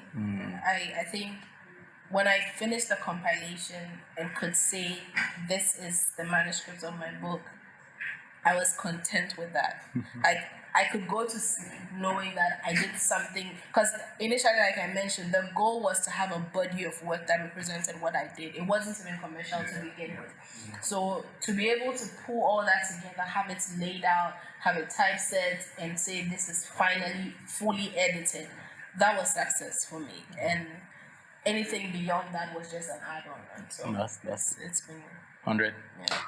Speaker 3: I think when I finished the compilation and could say this is the manuscript of my book, I was content with that. I could go to sleep knowing that I did something, because initially, like I mentioned, the goal was to have a body of work that represented what I did. It wasn't even commercial to begin with. So to be able to pull all that together, have it laid out, have it typeset, and say this is finally fully edited, that was success for me. And anything beyond that was just an add-on. And so it's been
Speaker 1: 100.
Speaker 3: Yeah.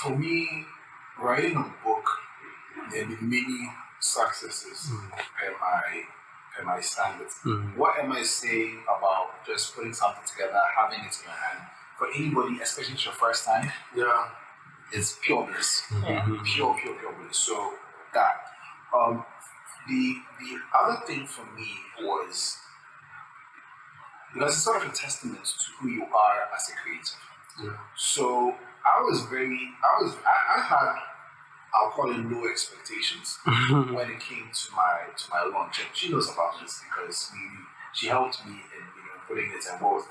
Speaker 4: For me, writing a book, there have been many successes per my standards. What am I saying about just putting something together, having it in your hand? For anybody, especially if it's your first time, it's pure bliss. Pure bliss. So that. The other thing for me was, it's sort of a testament to who you are as a creative. So I had, I'll call it, low expectations when it came to my launch. And she knows about this because she helped me in putting it and what was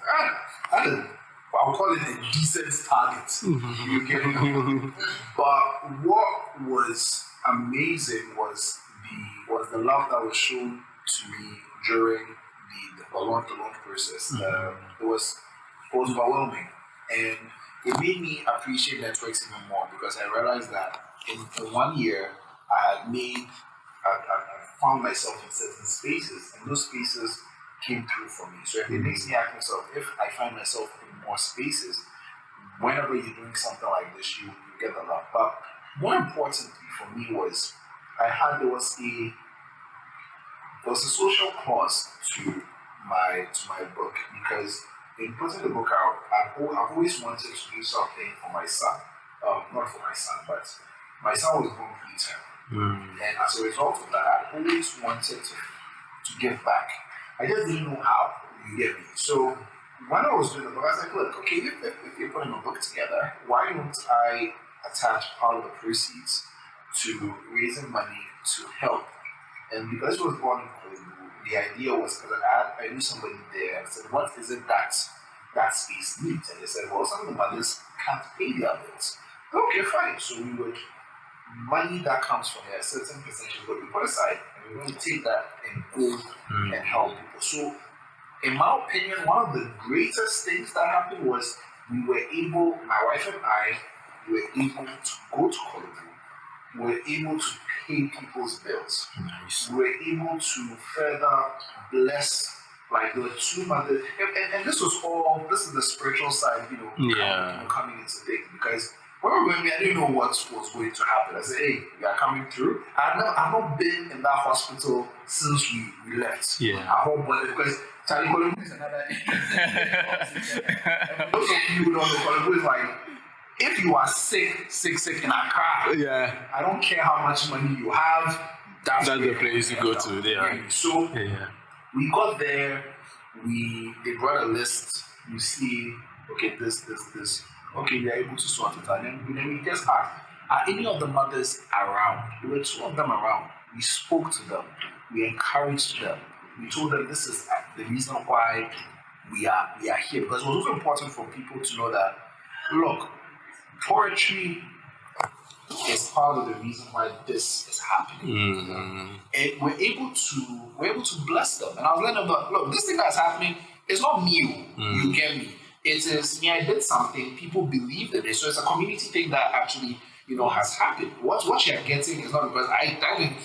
Speaker 4: I'll call it a decent target. You get it? But what was amazing was the love that was shown to me during the launch process. It was overwhelming, and it made me appreciate networks even more because I realized that in 1 year I found myself in certain spaces, and those spaces came through for me. So it makes me ask myself, if I find myself in more spaces, whenever you're doing something like this, you get the love. But more importantly for me was there was a social clause to my book, because in putting the book out, I've always wanted to do something for my son. Not for my son, but my son was born preterm. And as a result of that, I always wanted to give back. I just didn't know how, you get me. So when I was doing the book, I was like, look, okay, if you're putting a book together, why don't I attach part of the proceeds to raising money to help. And because he was born in Kolebu, the idea was because I knew somebody there. I said, what is it that space needs? And they said, well, some of the mothers can't pay their bills. Okay, fine. So we would money that comes from a certain percentage will be put aside, and we're going to take that and go and help people. So, in my opinion, one of the greatest things that happened was we were able, my wife and I, we were able to go to college. We were able to pay people's bills.
Speaker 1: Nice.
Speaker 4: We were able to further bless, like there were two mothers, and this was all, this is the spiritual side, coming into things, because when we were going, I didn't know what was going to happen. I said, hey, we are coming through. I've not been in that hospital since we left.
Speaker 1: Yeah.
Speaker 4: I hope, because Charlie Colombo is another those of you who don't know, Colombo is like, if you are sick in Accra,
Speaker 1: Yeah.
Speaker 4: I don't care how much money you have,
Speaker 1: That's the place to go to. Yeah.
Speaker 4: So
Speaker 1: Yeah.
Speaker 4: we got there, they brought a list, you see, okay, this. Okay, we are able to sort it out. And then we just asked, are any of the mothers around? There were two of them around. We spoke to them, we encouraged them, we told them this is the reason why we are here. Because it was also important for people to know that, look, poetry is part of the reason why this is happening. And we're able to bless them. And I was letting them know, look, this thing that's happening is not me. You get me. It is me. I did something. People believe in it. So it's a community thing that actually, has happened. What you're getting is not because I mean,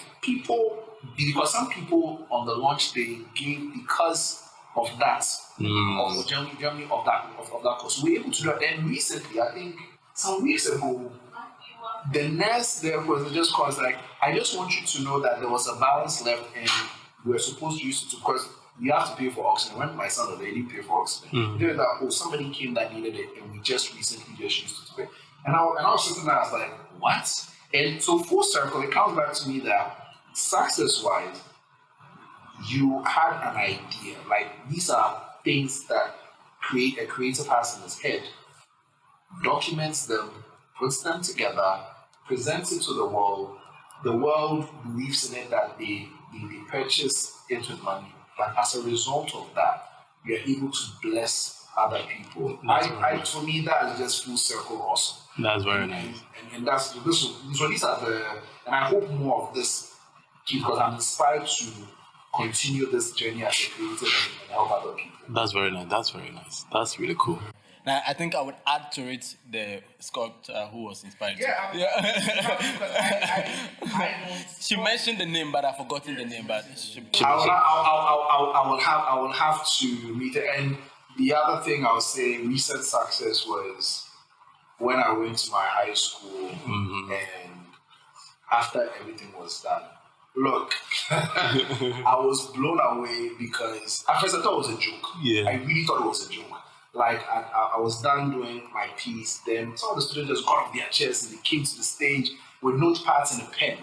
Speaker 4: because some people on the launch day gave because of that, of the journey of that course. We were able to do that. And recently, I think some weeks ago, the nurse there was just cause like, I just want you to know that there was a balance left and we're supposed to use it because we have to pay for oxygen. When my son was there, he didn't pay for oxygen. They were like, somebody came that needed it and we just recently just used it to pay. And I was sitting there, I was like, what? And so full circle, it comes back to me that success-wise, you had an idea. Like these are things that a creative has in his head, documents them, puts them together, presents it to the world. The world believes in it that they purchase it with money. But as a result of that, we are able to bless other people. For me, that is just full circle awesome.
Speaker 1: That's very nice.
Speaker 4: And that's this. So these are and I hope more of this because I'm inspired to continue this journey as a creative and help other people.
Speaker 1: That's very nice. That's really cool.
Speaker 6: Now, I think I would add to it the sculptor who was inspired. She mentioned the name, but I've forgotten the name. But
Speaker 4: I will have to meet her. And the other thing I'll say, recent success was when I went to my high school and after everything was done. Look, I was blown away because at first I thought it was a joke.
Speaker 1: Yeah.
Speaker 4: I really thought it was a joke. Like I was done doing my piece, then some of the students just got off their chairs and they came to the stage with notepads and a pen.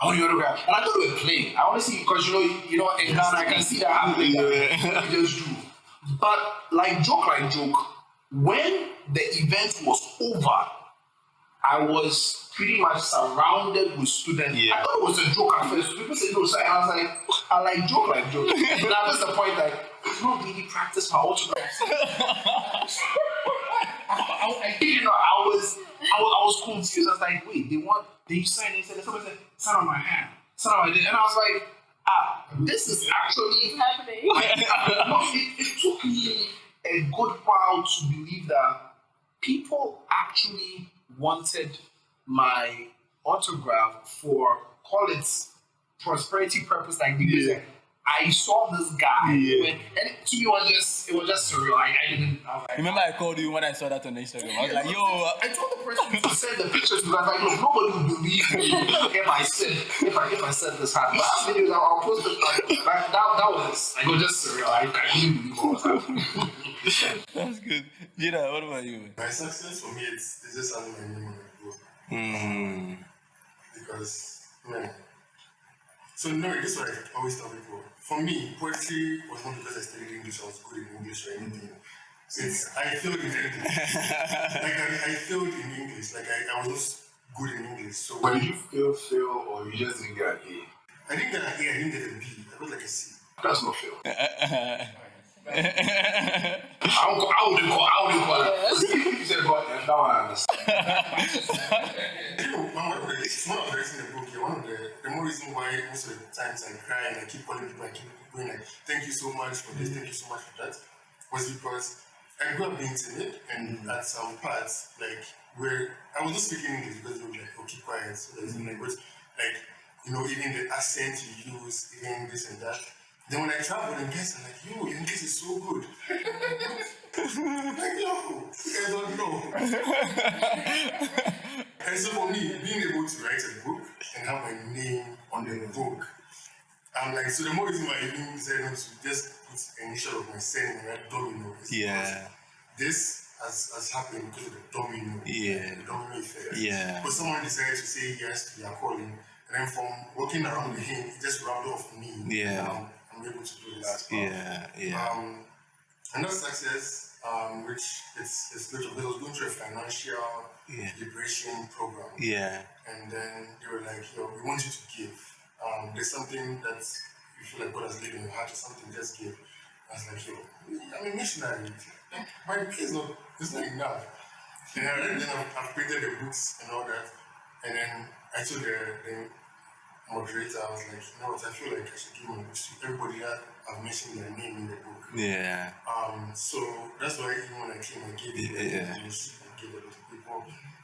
Speaker 4: I want the autograph, and I thought they were playing. I want to see because in Ghana I can see that happening. They just do. But like joke, when the event was over, I was pretty much surrounded with students.
Speaker 1: Yeah.
Speaker 4: I thought it was a joke at first. People said no, so I was like, I like joke. And now that's the point, like, I've not really practiced my autographs. I was confused. I was like, wait, they sign? They said, somebody said, sign on my hand, sign on my hand. And I was like, this is actually
Speaker 3: happening.
Speaker 4: It took me a good while to believe that people actually wanted my autograph for, call it prosperity purpose, like I saw this guy, and to me it was just surreal. I didn't. I was like,
Speaker 6: remember I called you when I saw that on Instagram. I was like, yo.
Speaker 4: I told the person to send the pictures because I was like, look, nobody would believe me if I said this happened. But videos, I'll post it like that was like, it was just surreal. I couldn't believe what was happening.
Speaker 6: That's good. Gina, what about you?
Speaker 2: My success for me, it's just having my name on the book. Because, man. So, no, this is what I always tell people. For me, poetry was not because I studied English, I was good in English or anything. I failed in everything. I failed in English. I was just good in English. So
Speaker 4: But did you fail or you just didn't get an A?
Speaker 2: I didn't get an A, I didn't get a B. I got like a C.
Speaker 4: That's not fail.
Speaker 6: Uh,
Speaker 4: I wouldn't call it. You said, but that one I understand.
Speaker 2: You know, one of the reasons in the book here, one of the more reason why most of the times I cry and I keep calling people and keep going like, thank you so much for this, thank you so much for that, was because I grew up being timid and at some parts, like, where I was not speaking English because they were like, oh, keep quiet. So there's like, but, like, you know, even the accent you use, even this and that. Then when I travel and guys are like, yo, your English is so good. I'm like, yo, I don't know. And so for me, being able to write a book and have my name on the book, I'm like, so the more reason why I even decided not to just put an initial of my surname, right, Domino, is
Speaker 6: Yeah.
Speaker 2: because this has happened because of the domino,
Speaker 6: Yeah.
Speaker 2: the domino effect.
Speaker 6: Yeah.
Speaker 2: But someone decided to say yes to their calling, and then from walking around with him, it just rubbed off me.
Speaker 6: Yeah.
Speaker 2: And I'm able to do this.
Speaker 6: Yeah.
Speaker 2: And that success, which it's little, because I was going through a financial liberation program.
Speaker 6: Yeah.
Speaker 2: And then they were like, yo, we want you to give. There's something that you feel like God has laid in your heart or something, just give. I was like, yo, I'm a missionary. My pay is not, it's not enough. And then I've printed the books and all that. And then I told the moderator, I was like, you know what, I feel like I should give my books to everybody that I've mentioned their name in the book.
Speaker 6: Yeah.
Speaker 2: So that's why even when I came, I gave it I gave it to people.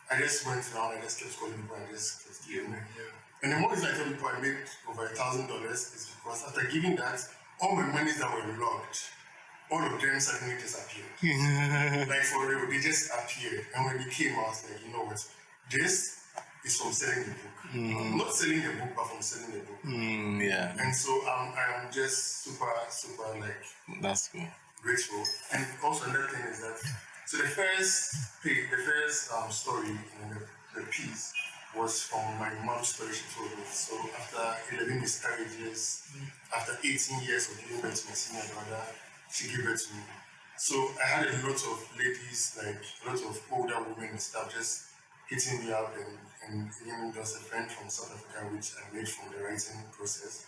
Speaker 2: I just went around, I just kept calling people, I just kept giving them. And the more reason I tell people I made over $1,000 is because after giving that, all my monies that were locked, all of them suddenly disappeared. Like for real, they just appeared. And when they came, I was like, you know what, this is from selling the book. Not selling the book, but from selling the book.
Speaker 6: Yeah.
Speaker 2: And so I'm just super like
Speaker 6: That's cool.
Speaker 2: grateful. And also another thing is that so the first story in the piece was from my mom's story she told me. So after 11 miscarriages, after 18 years of giving birth to my senior brother, she gave birth to me. So I had a lot of ladies, like a lot of older women and stuff just hitting me up and even just a friend from South Africa which I made from the writing process.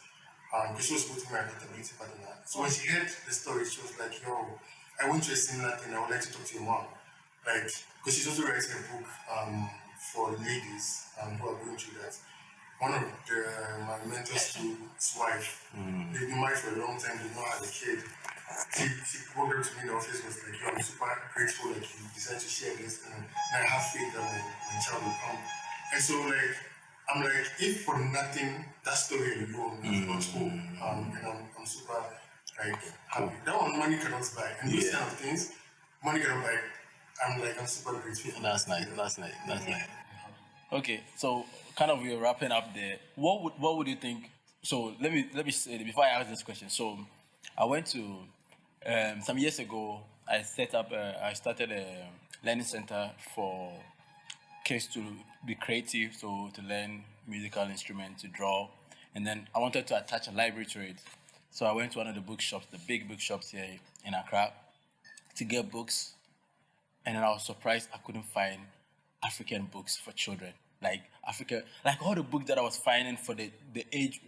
Speaker 2: Because she was supposed to be my accountability partner. So when she heard the story, she was like, yo, I went through a similar thing, I would like to talk to your mom. Like, because she's also writing a book for ladies who are going through that. One of my mentors to his wife, they've been married for a long time, they've not had a kid. She walked up to me in the office and was like, yo, I'm super grateful that you decided to share this and I have faith that my child will come. And so like, I'm like, if for nothing, that story alone has got hope. And I'm super like happy. That one money cannot buy. And those kind of things, money cannot buy. I'm super grateful.
Speaker 6: That's nice. That's nice. That's nice. Okay, so kind of we're wrapping up there. What would you think? So let me say before I ask this question. So I went to some years ago. I started a learning center for kids to be creative, so to learn musical instruments, to draw, and then I wanted to attach a library to it. So I went to one of the bookshops, the big bookshops here in Accra, to get books, and then I was surprised I couldn't find African books for children. Like Africa, like all the books that I was finding for the age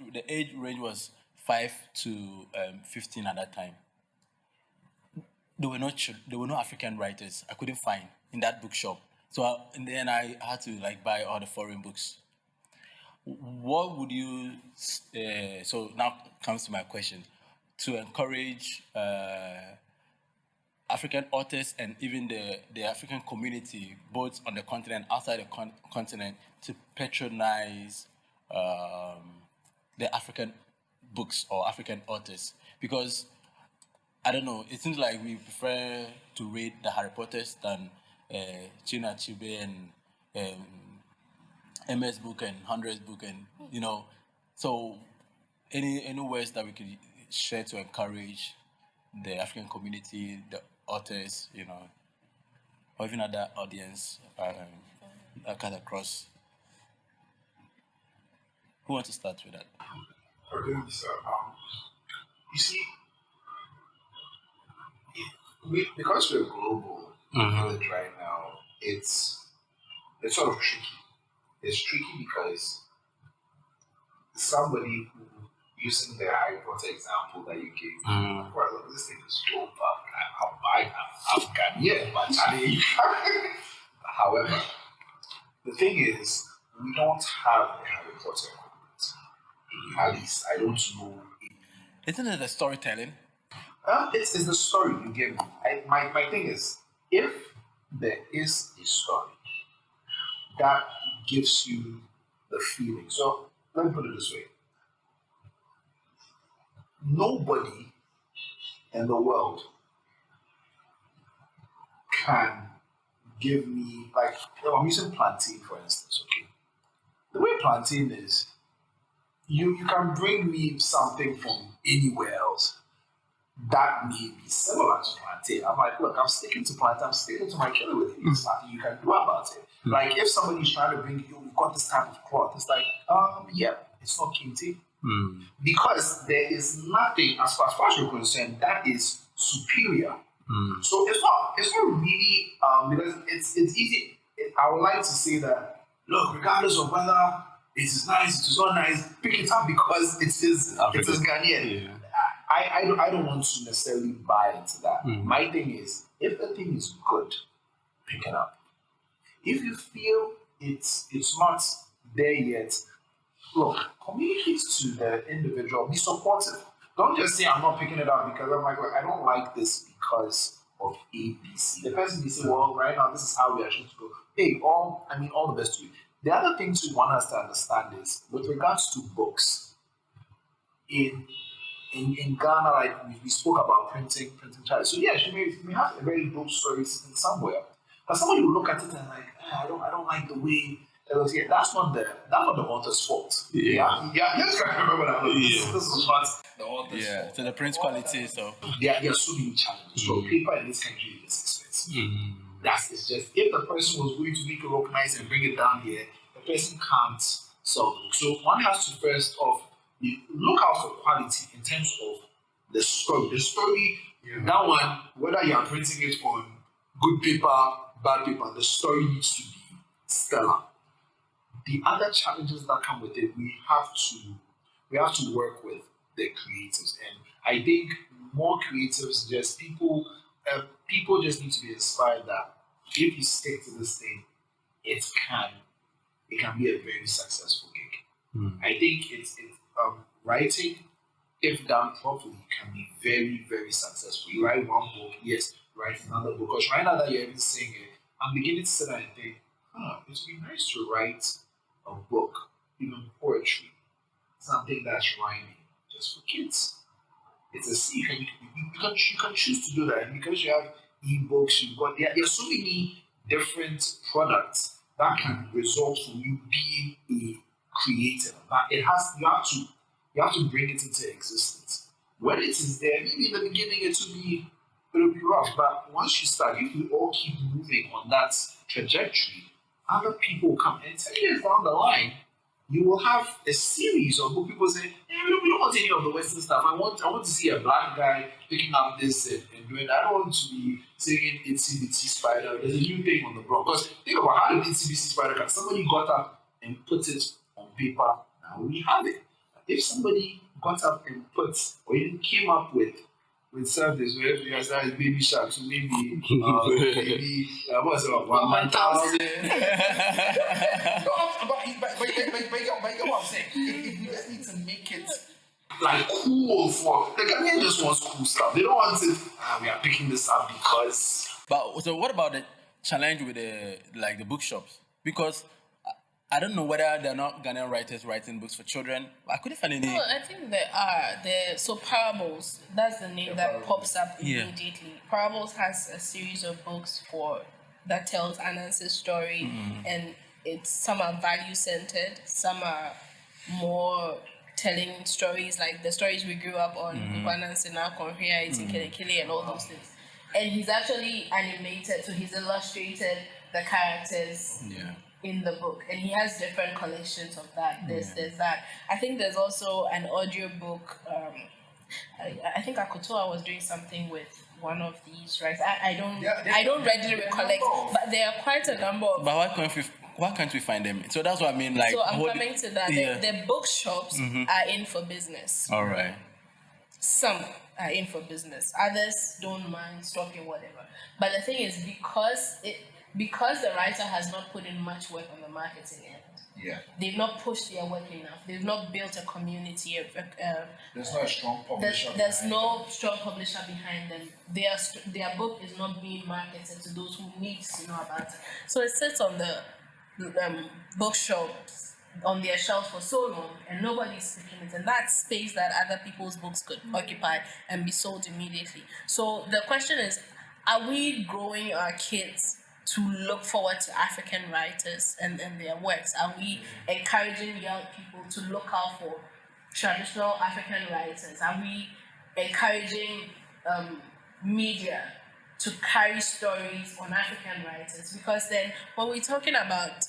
Speaker 6: range was 5 to 15 at that time. There were no African writers I couldn't find in that bookshop. So and then I had to like buy all the foreign books. What would you? So now comes to my question: to encourage African authors and even the African community, both on the continent, outside the continent, to patronize the African books or African authors, because I don't know. It seems like we prefer to read the Harry Potters than China Chibe and MS book and Hundreds book, and So, any ways that we could share to encourage the African community, the authors, or even other audience that cut across. Who wants to start with that?
Speaker 4: Okay, so, you see, because we're global village right now, it's sort of tricky it's tricky because somebody who, using the Harry Potter example that you gave, well, look, this thing is so bad. I'm Ghanaian, but however, the thing is, we don't have a Harry Potter equivalent. At least I don't know.
Speaker 6: Isn't it a storytelling?
Speaker 4: It's the story you give me. My thing is, if there is a story that gives you the feeling. So let me put it this way: nobody in the world can give me like I'm using plantain for instance. Okay, the way plantain is, you can bring me something from anywhere else that may be similar to plantain. I'm like, look, I'm sticking to plantain. I'm sticking to my killer with it. There's nothing you can do about it. Like if somebody's trying to bring you, we've got this type of cloth. It's like, yeah, it's not kente. Because there is nothing as far as you're concerned that is superior. So it's not really because it's easy. I would like to say that look, regardless of whether it is nice, it is not nice, pick it up because it is Ghanaian.
Speaker 1: Yeah.
Speaker 4: I don't want to necessarily buy into that. My thing is, if the thing is good, pick it up. If you feel it's not there yet, look, communicate to the individual, be supportive. Don't just say I'm not picking it up because I'm like, well, I don't like this because of A, B, C. The person may say, well, right now this is how we are supposed to go. Hey, all the best to you. The other thing too one has to understand is with regards to books, in Ghana, like we spoke about printing charges. So yeah, she may have a very dope story sitting somewhere. But somebody will look at it and like, I don't like the way it was here. That's not the author's fault. Yeah. Let's remember that. This is not the author's fault.
Speaker 6: So the print quality, so
Speaker 4: There are so many challenges. So paper in this country is expensive. That's it's just if the person was going to make it look nice and bring it down here, the person can't solve it. So one has to first off look out for quality in terms of the story. The story, that one, whether you are printing it on good paper, bad paper, the story needs to be stellar. The other challenges that come with it, we have to work with the creatives, and I think more creatives, just people just need to be inspired that if you stick to this thing, it can be a very successful gig. I think it's writing, if done properly, can be very, very successful. You write one book, yes, write another book. Because right now that you're even saying it, I'm beginning to sit down and think, it would be nice to write a book, even poetry, something that's rhyming, just for kids. You can choose to do that, and because you have ebooks, there's so many different products that can result from you being a creator. But you have to bring it into existence. When it is there, maybe in the beginning it'll be rough, but once you start, if we all keep moving on that trajectory, other people will come. And 10 years down the line, you will have a series of book people say, we don't want any of the Western stuff. I want to see a black guy picking up this and doing that. I don't want to be singing Itsy Bitsy Spider. There's a new thing on the block. Because think about how did Itsy Bitsy Spider come? Somebody got up and put it on paper. Now we have it. If somebody got up and or even came up with something, where you guys are baby shark, so maybe what's it about 1,000. But you know what I'm saying? You just need to make it like cool for the Ghanaian just wants cool stuff. They don't want it. We are picking this up because.
Speaker 6: But so what about the challenge with the bookshops? Because I don't know whether there are not Ghanaian writers writing books for children. I couldn't find any.
Speaker 3: Well, I think there are. So Parables, that's the name that pops up immediately. Parables has a series of books that tells Anansi's story, and some are value centered, some are more telling stories like the stories we grew up on, Anansi Nakonhia, Kili and all those things. And he's actually animated, so he's illustrated the characters. In the book, and he has different collections of that. There's that. I think there's also an audio book. I think Akotoa was doing something with one of these, right? I don't readily recollect, but there are quite a number of.
Speaker 6: But why can't we why can't we find them? So that's what I mean. Like,
Speaker 3: So I'm
Speaker 6: what-
Speaker 3: coming to that.
Speaker 6: Yeah.
Speaker 3: The bookshops are in for business.
Speaker 6: All right.
Speaker 3: Some are in for business. Others don't mind stocking whatever. But the thing is, because the writer has not put in much work on the marketing end,
Speaker 5: Yeah.
Speaker 3: they've not pushed their work enough. They've not built a community.
Speaker 5: There's not a strong publisher.
Speaker 3: There's
Speaker 5: behind
Speaker 3: no strong publisher behind them. Their book is not being marketed to those who need to know about it. So it sits on the bookshops on their shelves for so long, and nobody's picking it. And that's space that other people's books could occupy and be sold immediately. So the question is, are we growing our kids to look forward to African writers and their works? Are we encouraging young people to look out for traditional African writers? Are we encouraging media to carry stories on African writers? Because then when we're talking about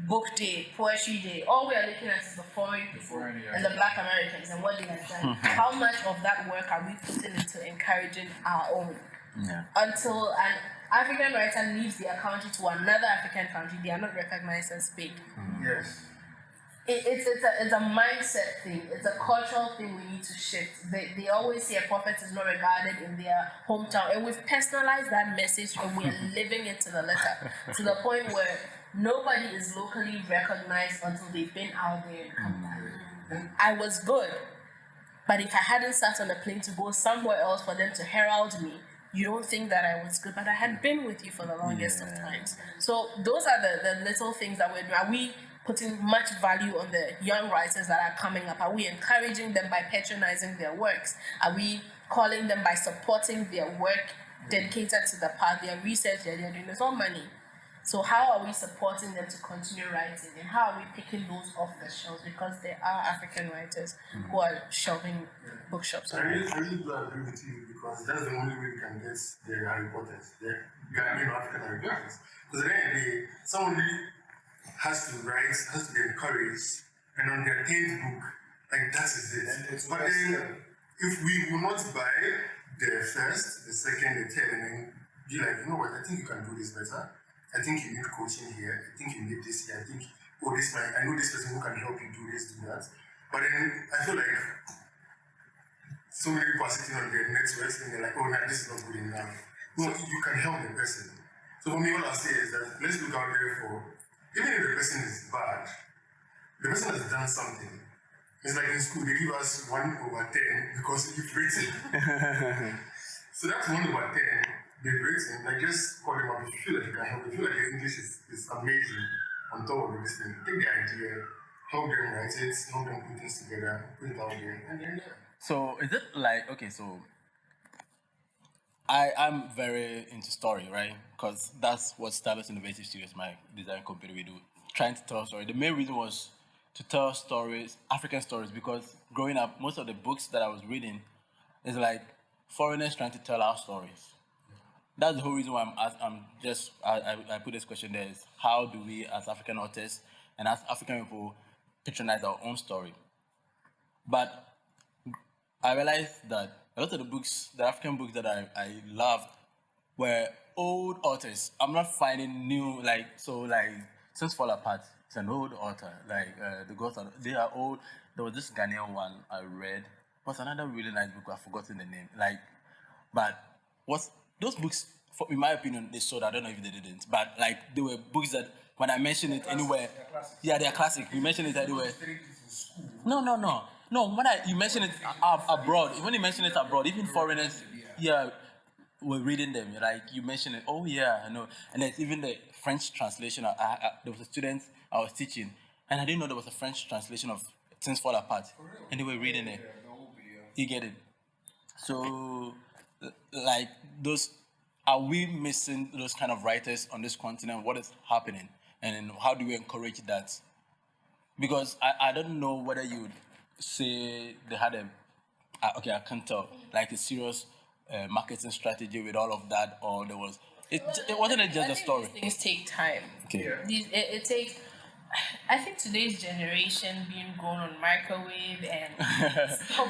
Speaker 3: book day, poetry day, all we are looking at is the foreign people and the Black Americans and what they have done. How much of that work are we putting into encouraging our own?
Speaker 6: Yeah.
Speaker 3: Until an African writer leaves their country to another African country, they are not recognized as big.
Speaker 5: Yes.
Speaker 3: It's a mindset thing. It's a cultural thing we need to shift. They always say a prophet is not regarded in their hometown, and we've personalized that message and we're living it to the letter, to the point where nobody is locally recognized until they've been out there and come back. I was good, but if I hadn't sat on a plane to go somewhere else for them to herald me, you don't think that I was good, but I had been with you for the longest of times. So those are the little things that we're doing. Are we putting much value on the young writers that are coming up? Are we encouraging them by patronizing their works? Are we calling them by supporting their work dedicated to the path, their research that they're doing? It's all money. So how are we supporting them to continue writing, and how are we picking those off the shelves? Because there are African writers who are shelving bookshops.
Speaker 2: I really do agree with you, because that's the only way we can get the Harry Potters, the Ghanaian African Harry Potters. Because at the end of the day, someone really has to write, has to be encouraged, and on their 10th book, like that is it. But then, if we will not buy the first, the second, the third, and then be like, you know what, I think you can do this better. I think you need coaching here. I think you need this here. I think, I know this person who can help you do this, do that. But then I feel like so many people are sitting on their networks and they're like, oh, no, this is not good enough. So you can help the person. So for me, all I'll say is that let's look out there for, even if the person is bad, the person has done something. It's like in school, they give us 1/10 because you've written. So that's 1/10. They've written, like just call them up if you feel like you can help. If you feel like your English is amazing on top of this thing, take the idea, help them write it, help them put things together, put it out there, and then yeah.
Speaker 6: So is it like, okay, so I'm very into story, right? Because that's what Starbucks Innovative Studios, my design company, we do, trying to tell a story. The main reason was to tell stories, African stories, because growing up, most of the books that I was reading is like foreigners trying to tell our stories. That's the whole reason why I put this question there is, how do we as African authors and as African people patronize our own story? But I realized that a lot of the books, the African books that I loved, were old authors. I'm not finding new, Since Fall Apart, it's an old author. The Ghost, they are old. There was this Ghanaian one I read. Was another really nice book, I've forgotten the name. Those books, in my opinion, they sold. I don't know if they didn't, but they were books that when I mention it anywhere, they're classic. You mention it anywhere. No. When you mention it abroad, when you mention it abroad, even foreigners, were reading them. You mention it. Oh yeah, I know. And there's even the French translation. There was a student I was teaching, and I didn't know there was a French translation of Things Fall Apart, and they were reading it. You get it. So, those, are we missing those kind of writers on this continent? What is happening, and how do we encourage that? Because I don't know whether you would say they had I can't tell, a serious marketing strategy with all of that, or there was, it wasn't just a story.
Speaker 3: These things take time.
Speaker 6: Okay.
Speaker 3: It takes, I think today's generation being grown on microwave and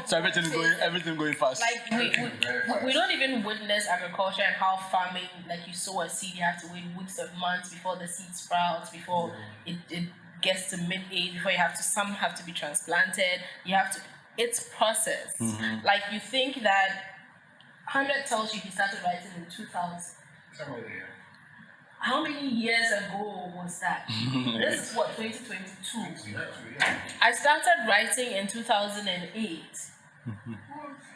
Speaker 6: So everything going fast.
Speaker 3: like we don't even witness agriculture and how farming, like you sow a seed, you have to wait weeks or months before the seed sprouts, before it gets to mid-age, before some have to be transplanted. It's process. Like you think that 100 tells you he started writing in 2000.
Speaker 5: Somewhere there.
Speaker 3: How many years ago was that? This is what, 2022. I started writing in 2008.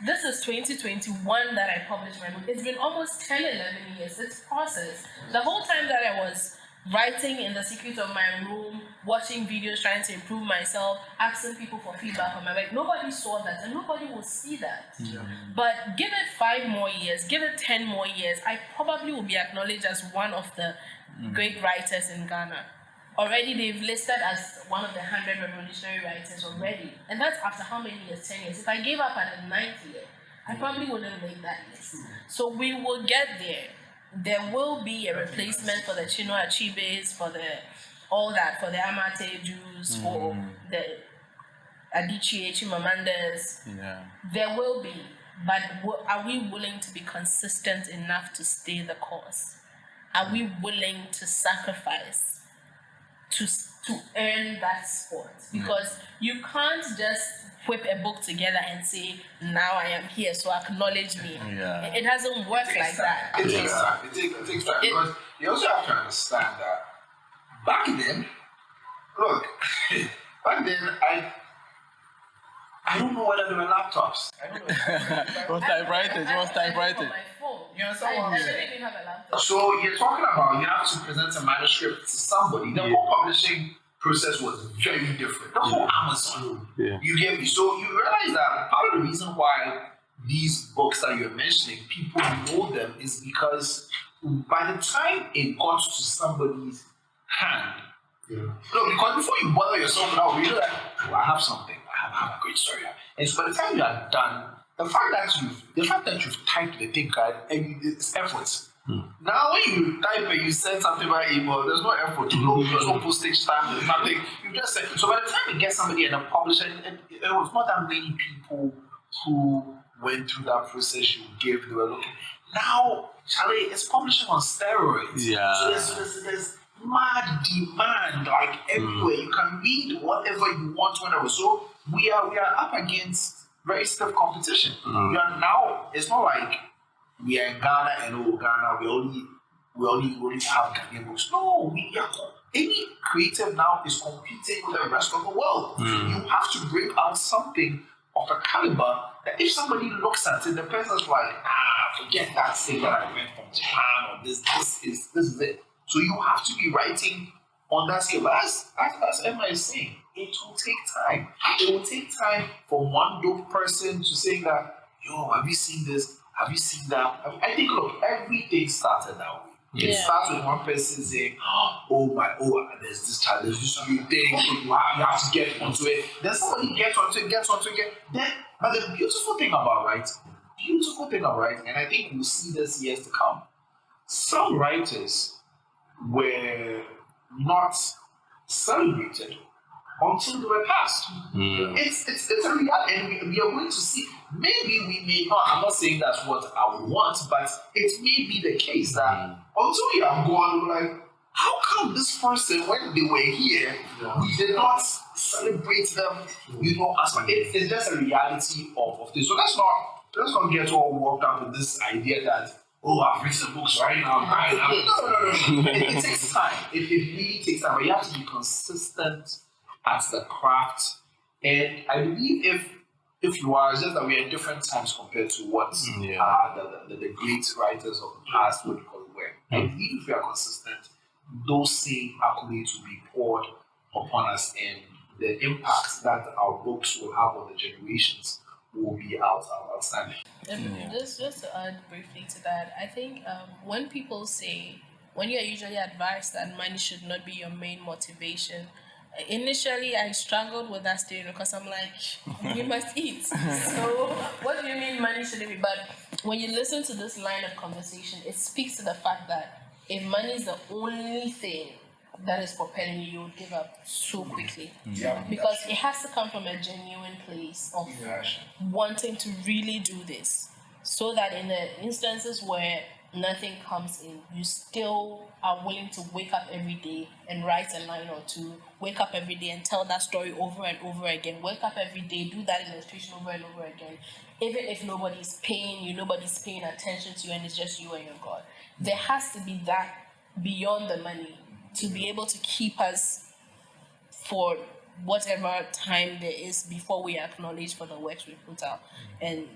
Speaker 3: This is 2021 that I published my book. It's been almost 10, 11 years. It's process. The whole time that I was writing in the secret of my room, watching videos, trying to improve myself, asking people for feedback on my work, nobody saw that and nobody will see that. But give it 5 more years, give it 10 more years, I probably will be acknowledged as one of the great writers in Ghana. Already they've listed as one of the 100 revolutionary writers already. And that's after how many years? 10 years. If I gave up at the 9th year, I probably wouldn't make that list. So we will get there. There will be a replacement for the Chinua Achebes, for the Amate Jews, for the Adichie Chimamandas.
Speaker 6: Yeah.
Speaker 3: There will be, but are we willing to be consistent enough to stay the course? Are we willing to sacrifice to earn that spot? Because you can't just whip a book together and say, now I am here, so acknowledge me.
Speaker 6: Yeah.
Speaker 3: It doesn't work like that.
Speaker 4: It takes time. It takes time because you also have to understand that back then, look, back then I don't know whether there were laptops.
Speaker 5: I don't know.
Speaker 6: It was typewriters. It was
Speaker 3: On
Speaker 6: typewriters.
Speaker 3: my phone.
Speaker 5: You know,
Speaker 3: I didn't even have a laptop.
Speaker 4: So you're talking about you have to present a manuscript to somebody. The whole publishing process was very different. The whole Amazon. You get me? So you realize that part of the reason why these books that you're mentioning, people know them is because by the time it got to somebody's hand, no, because before you bother yourself now, you know that I have something, I have a great story. And so by the time you are done, the fact that you've typed the thing, it's effort. Now when you type and you send something by email, there's no effort. There's no postage stamp, there's nothing. You just send. So by the time you get somebody and a publisher, it was not that many people who went through that process you gave, they were looking. Now, Charlie, it's publishing on steroids.
Speaker 6: Yeah.
Speaker 4: So there's mad demand like everywhere. You can read whatever you want whenever. So we are up against very stiff competition. We are now, it's not like we are in Ghana and Ghana, we only have Ghanaian books. No, any creative now is competing with the rest of the world. You have to bring out something of a caliber that if somebody looks at it, the person's like, forget that thing that I went from Japan or this is it. So you have to be writing on that scale. But as Emma is saying, it will take time. It will take time for one dope person to say that, have you seen this? Have you seen that? I think, look, everything started that way. It starts with one person saying, there's this child, there's this new thing, you have to get onto it. Then somebody gets onto it. But the beautiful thing about writing, and I think we'll see this years to come, some writers were not celebrated until they were passed. It's a reality, and we are going to see. Maybe we may not. I'm not saying that's what I would want, but it may be the case that until you are gone, we're like, how come this person, when they were here, we did not celebrate them? As much. It's just a reality of this. So let's not get all worked up with this idea that I've written books right now. No. It takes time. It really takes time. But you have to be consistent at the craft. And I believe if you are, it's just that we are in different times compared to what the great writers of the past would were. I believe if we are consistent, those same accolades will be poured upon us, and the impact that our books will have on the generations will be outstanding.
Speaker 3: Just to add briefly to that, I think when you're usually advised that money should not be your main motivation, initially I struggled with that statement because I'm like, we must eat. So what do you mean money shouldn't be? But when you listen to this line of conversation, it speaks to the fact that if money is the only thing that is propelling you, you would give up so quickly.
Speaker 5: Yeah.
Speaker 3: Because it has to come from a genuine place of wanting to really do this, so that in the instances where nothing comes in, you still are willing to wake up every day and write a line or two, wake up every day and tell that story over and over again, wake up every day, do that illustration over and over again, even if nobody's paying you, nobody's paying attention to you, and it's just you and your God. There has to be that beyond the money to be able to keep us for whatever time there is before we acknowledge for the works we put out. And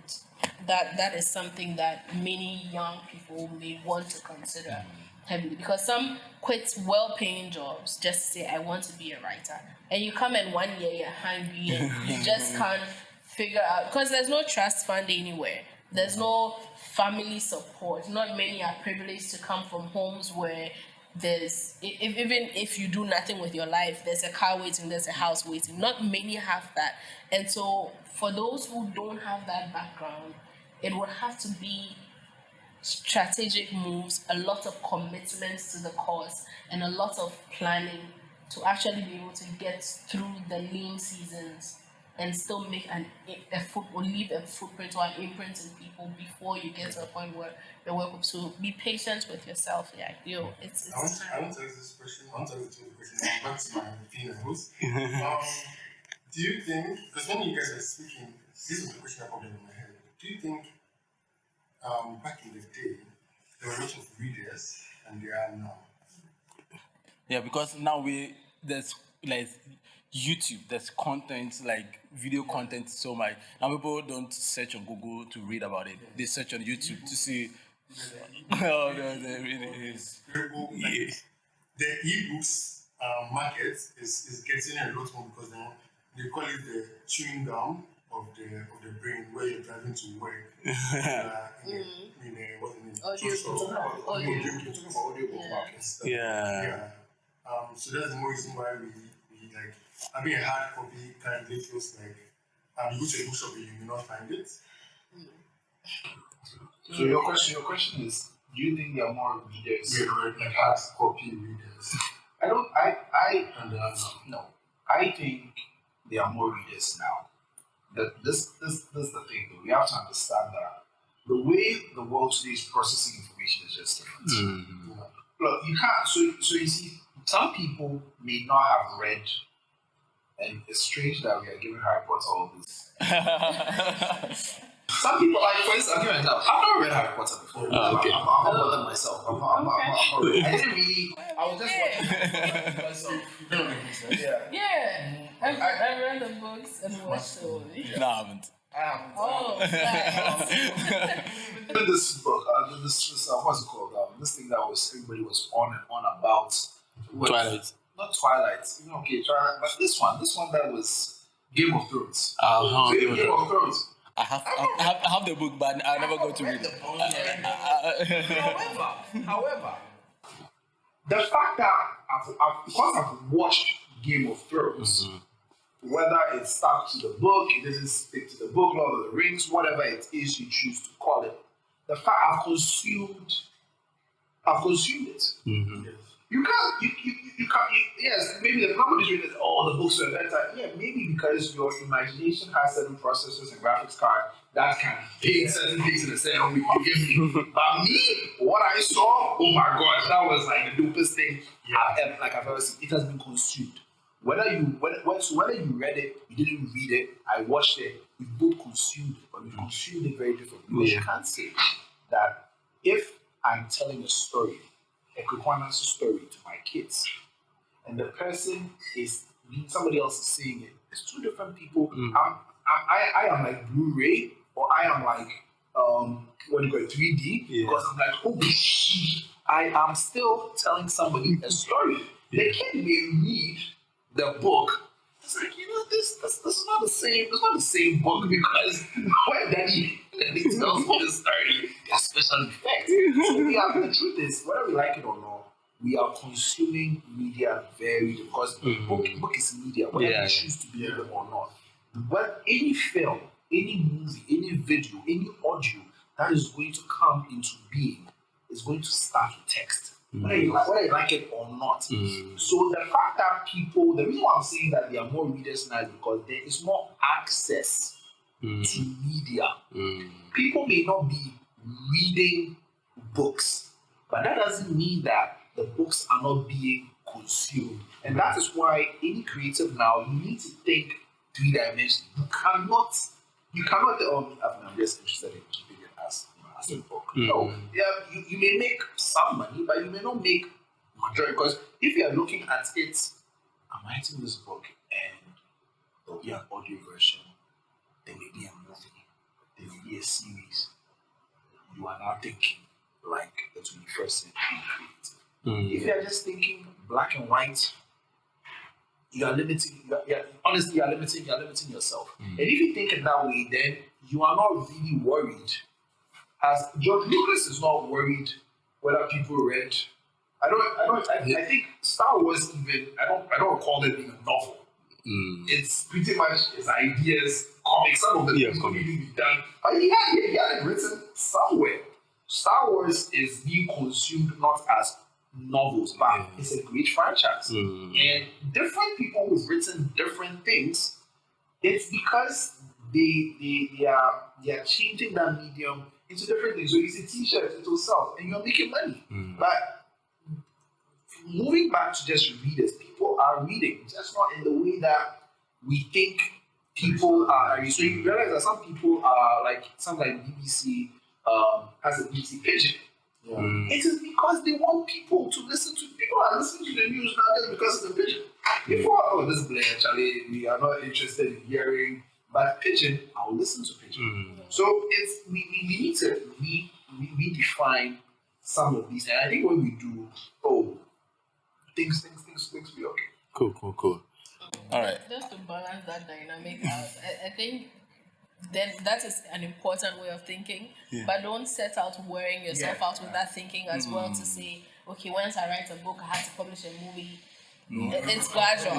Speaker 3: that is something that many young people may want to consider heavily, because some quit well-paying jobs just to say, I want to be a writer, and you come in 1 year, you're hungry and you just can't figure out, because there's no trust fund anywhere, there's no family support. Not many are privileged to come from homes where there's even if you do nothing with your life, there's a car waiting, there's a house waiting. Not many have that. And so for those who don't have that background, it would have to be strategic moves, a lot of commitments to the cause, and a lot of planning to actually be able to get through the lean seasons and still make leave a footprint or an imprint in people before you get to a point where your work will. So be patient with yourself. Yeah, it's
Speaker 2: I want to ask this question. I want to ask the question. Back to my opinions. Do you think, because when you guys are speaking, this is the question that popped in my head. Do you think back in the day there were a lot of readers and there are now?
Speaker 6: Yeah, because now there's like YouTube, there's content, like video content so much. Now people don't search on Google to read about it. They search on YouTube to see. Oh, no, there really is.
Speaker 2: Yeah. The ebooks market is getting a lot more, because they call it the chewing gum of the brain, where you're driving to work. What's the name?
Speaker 4: You're talking about audiobook markets.
Speaker 2: Yeah. So that's the more reason why we like having a hard copy currently feels like you go to a bookshop and you will not find it.
Speaker 4: So your question is, do you think there are more readers?
Speaker 2: Like hard copy readers.
Speaker 4: No. I think there are more readers now. This is the thing though. We have to understand that the way the world today is processing information is just different. Look, you can't. So you see, some people may not have read, and it's strange that we are giving Harry Potter all this. Some people, like, for instance, I'll give you an example. I've not read Harry Potter before.
Speaker 6: Okay.
Speaker 4: I'm not bothered myself. I'm not read. I didn't really. I was just watching myself.
Speaker 3: Yeah. I read the books and watched the movie.
Speaker 6: No, I haven't.
Speaker 3: Oh, nice.
Speaker 4: This book, this what's it called? This thing that everybody was on and on about.
Speaker 6: Twilight.
Speaker 4: Not Twilight. Okay, Twilight, but this one that was Game of Thrones. Game of Thrones.
Speaker 6: I have the book, but I never got to read it.
Speaker 4: However, the fact that because I've watched Game of Thrones, whether it stuck to the book, it doesn't stick to the book, Lord of the Rings, whatever it is you choose to call it, the fact I've consumed it. You can't, yes, maybe the company's reading the books are better. Yeah, maybe because your imagination has certain processors and graphics card that can paint certain things in a certain way. You get me? But me, what I saw, oh my God, that was like the dopest thing I've ever seen. It has been consumed. Whether you read it, you didn't read it, I watched it, we both consumed it, but we consumed it very differently. Because you can't say that if I'm telling a story, a Kwekwanan's story to my kids, and the person is somebody else is seeing it. It's two different people. I am like Blu-ray, or I am like 3D, because I'm like, oh shit, I am still telling somebody a story. The kid may read the book. It's like, this is not the same. It's not the same book, because when Daddy tells me the story, there's special effects. So the truth is, whether we like it or not, we are consuming media very, because book is media, whether we choose to believe them or not. But any film, any movie, any video, any audio that is going to come into being is going to start with text. whether you like it or not. So the fact that the reason why I'm saying that there are more readers now is because there is more access to media. People may not be reading books, but that doesn't mean that the books are not being consumed. And that is why any creative now, you need to think 3 dimensions. You cannot I'm just interested in keeping it as a book. No, you may make some money, but you may not make majority, because if you are looking at it, I'm writing this book and there'll be an audio version, there may be a movie, there may be a series. You are now thinking like the 21st century creative. If you are just thinking black and white, you are limiting. Honestly, you are limiting yourself. And if you think in that way, then you are not really worried. As George Lucas is not worried whether people read. I think Star Wars even. I don't call it being a novel. It's pretty much his ideas, comics. Some of the things could even be done, but he had it written somewhere. Star Wars is being consumed not as novels, but it's a great franchise. And different people who've written different things, it's because they are changing that medium into different things. So it's a t-shirt, it will sell, and you're making money. But moving back to just readers, people are reading, just not in the way that we think people are. So you realize that some people are like something like BBC has a BBC pigeon. It is because they want people to listen to. People are listening to the news now just because it's a pigeon. Before, this Blair, Charlie, we are not interested in hearing, but pigeon, I'll listen to pigeon. So we need to redefine some of these, and I think when we do, things be okay.
Speaker 6: Cool. All right.
Speaker 3: Just to balance that dynamic out, I think then that is an important way of thinking. But don't set out wearing yourself out with that thinking as well, to say, okay, once I write a book, I have to publish a movie. It's gradual.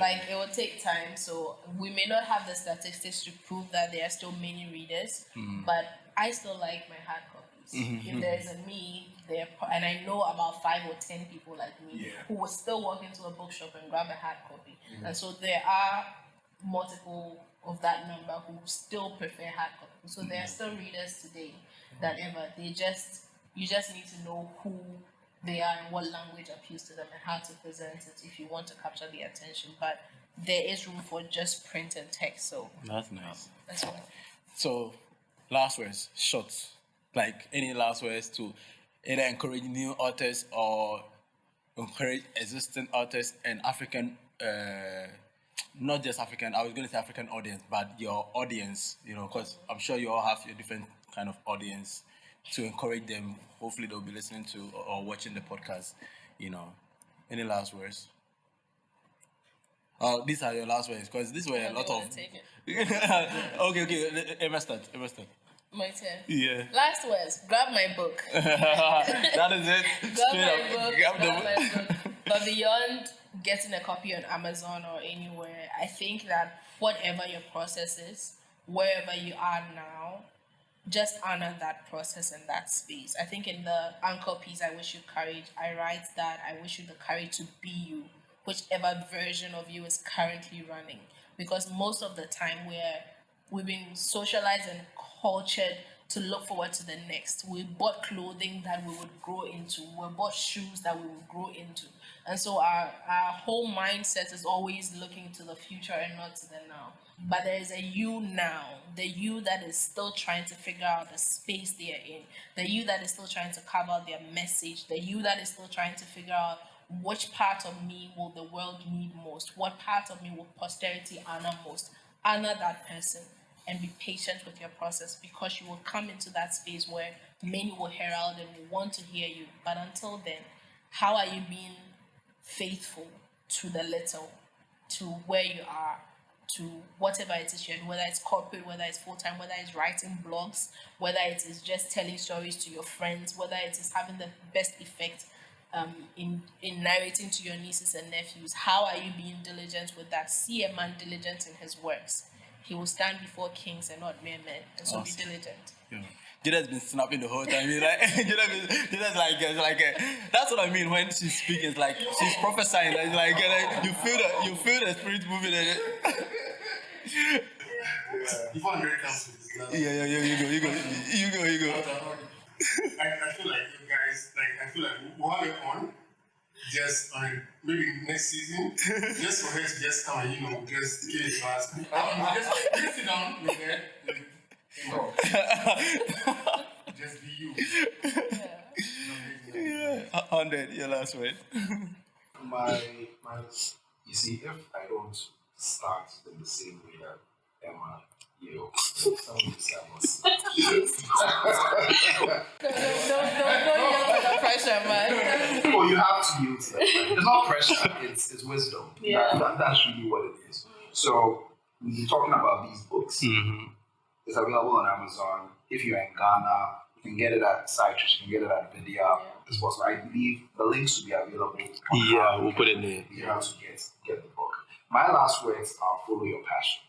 Speaker 3: Like, it will take time. So we may not have the statistics to prove that there are still many readers, but I still like my hard copies. If there is a need there, and I know about 5 or 10 people like me who will still walk into a bookshop and grab a hard copy. And so there are multiple of that number who still prefer hard copy. So there are still readers today than ever. You just need to know who they are and what language appeals to them and how to present it if you want to capture their attention. But there is room for just print and text. So
Speaker 6: That's nice.
Speaker 3: that's all.
Speaker 6: So, last words, short. Like, any last words to either encourage new authors or encourage existing authors and African, not just African, I was going to say African audience, but your audience, because I'm sure you all have your different kind of audience, to encourage them. Hopefully they'll be listening to or watching the podcast, Any last words? These are your last words, because these were a lot of...
Speaker 3: Take it.
Speaker 6: Okay, Emma start.
Speaker 3: My turn.
Speaker 6: Yeah.
Speaker 3: Last words. Grab my book.
Speaker 6: That is it.
Speaker 3: Grab my book. But beyond getting a copy on Amazon or anywhere, I think that whatever your process is, wherever you are now, just honor that process and that space. I think in the anchor piece, I wish you courage, I write that I wish you the courage to be you, whichever version of you is currently running. Because most of the time we've been socialized and cultured to look forward to the next. We bought clothing that we would grow into. We bought shoes that we would grow into. And so our whole mindset is always looking to the future and not to the now. But there is a you now, the you that is still trying to figure out the space they are in, the you that is still trying to carve out their message, the you that is still trying to figure out which part of me will the world need most, what part of me will posterity honor most. Honor that person and be patient with your process, because you will come into that space where many will herald and will want to hear you. But until then, how are you being faithful to the little, to where you are, to whatever it is you're doing, whether it's corporate, whether it's full-time, whether it's writing blogs, whether it is just telling stories to your friends, whether it is having the best effect in narrating to your nieces and nephews. How are you being diligent with that? See a man diligent in his works. He will stand before kings and not mere men. And so
Speaker 6: Awesome.
Speaker 3: be diligent.
Speaker 6: Yeah. Jada's been snapping the whole time. He's like, Jada's like, that's what I mean when she's speaking. It's like she's prophesying. It's like, you feel the spirit moving.
Speaker 2: Before America comes to this,
Speaker 6: Yeah. You go.
Speaker 2: I feel like you guys, we'll have it on, just on maybe next season, just for her to just come and, just kill it fast. Just sit down, look there, just be you.
Speaker 6: Yeah. 100, your last word.
Speaker 4: My, you see, if I don't start in the same way that Emma, somebody said I must.
Speaker 3: Don't yield to the pressure, man.
Speaker 4: Well, you have to yield to that. It's not pressure, it's wisdom.
Speaker 3: Yeah.
Speaker 4: That's really what it is. So, we're talking about these books. It's available on Amazon. If you're in Ghana, you can get it at Citrus, you can get it at Vidya. As well. So I believe the links will be available.
Speaker 6: Yeah, we'll put it there.
Speaker 4: You have to get the book. My last words are follow your passion.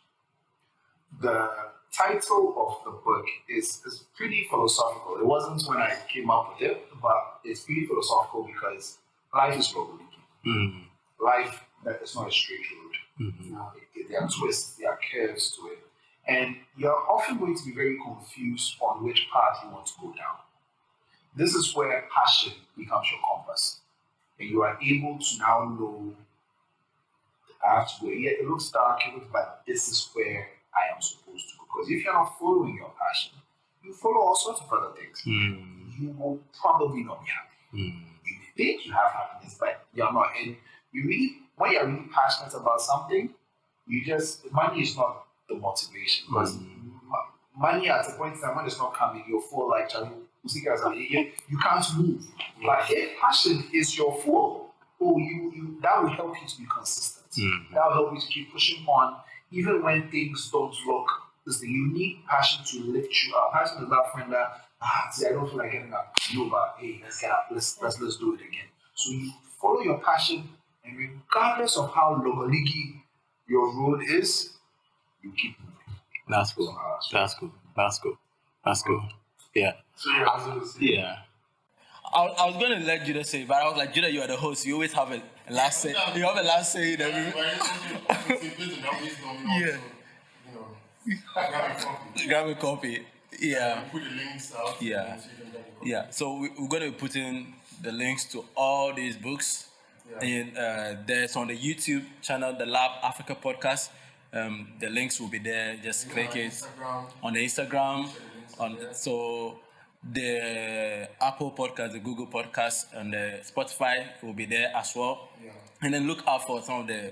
Speaker 4: The title of the book is pretty philosophical. It wasn't when I came up with it, but it's pretty philosophical because life is global. Life that is not a straight road. There are twists, there are curves to it. And you're often going to be very confused on which path you want to go down. This is where passion becomes your compass. And you are able to now know, I have to go, yeah, it looks dark, but this is where I am supposed to go. Because if you're not following your passion, you follow all sorts of other things. You will probably not be happy. You may think you have happiness, but you're not. And when you're really passionate about something, money is not the motivation. Because money at a point in time, when it's not coming, you'll feel like, you can't move. But if passion is your fuel, that will help you to be consistent. That will help you to keep pushing on, even when things don't look. Listen, you need passion to lift you up. Passion is that friend that I don't feel like getting up. No, but hey, let's get up. Let's do it again. So you follow your passion, and regardless of how logoligi your road is, you keep moving.
Speaker 6: That's cool. Yeah.
Speaker 2: So you're also
Speaker 6: Yeah. I was going to let Judah say, but I was like, Judah, you are the host. You always have a last say. You have a last say in every. Grab a copy. Yeah.
Speaker 2: Put the links out.
Speaker 6: Yeah. Yeah. So we're going to put in the links to all these books. And there's on the YouTube channel, the L.A.B Africa podcast. The links will be there. Just click it on the Instagram. So the Apple podcast, the Google podcast, and the Spotify will be there as well. And then look out for some of the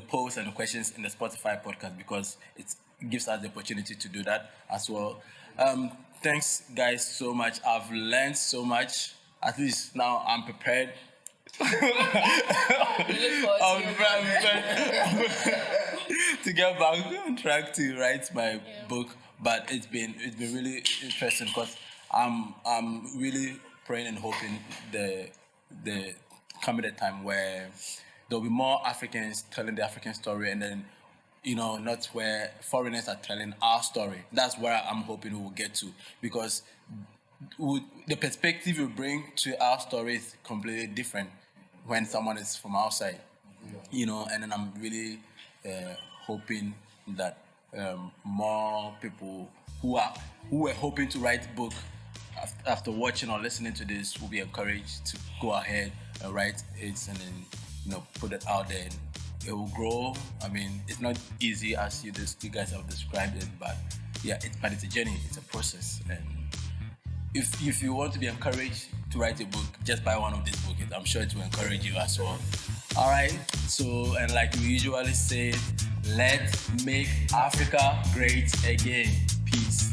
Speaker 6: posts and the questions in the Spotify podcast because it gives us the opportunity to do that as well. Thanks, guys, so much. I've learned so much. At least now I'm prepared. To get back on track to write my book, but it's been really interesting because I'm really praying and hoping the coming a time where there'll be more Africans telling the African story, and then not where foreigners are telling our story. That's where I'm hoping we will get to, because the perspective you bring to our story is completely different when someone is from outside, and then I'm really hoping that more people who were hoping to write a book after watching or listening to this will be encouraged to go ahead and write it, and then put it out there. And it will grow. I mean, it's not easy as you guys have described it, but it's a journey. It's a process. And if you want to be encouraged to write a book, just buy one of these books. I'm sure it will encourage you as well. All right. So, and like we usually say, let's make Africa great again. Peace.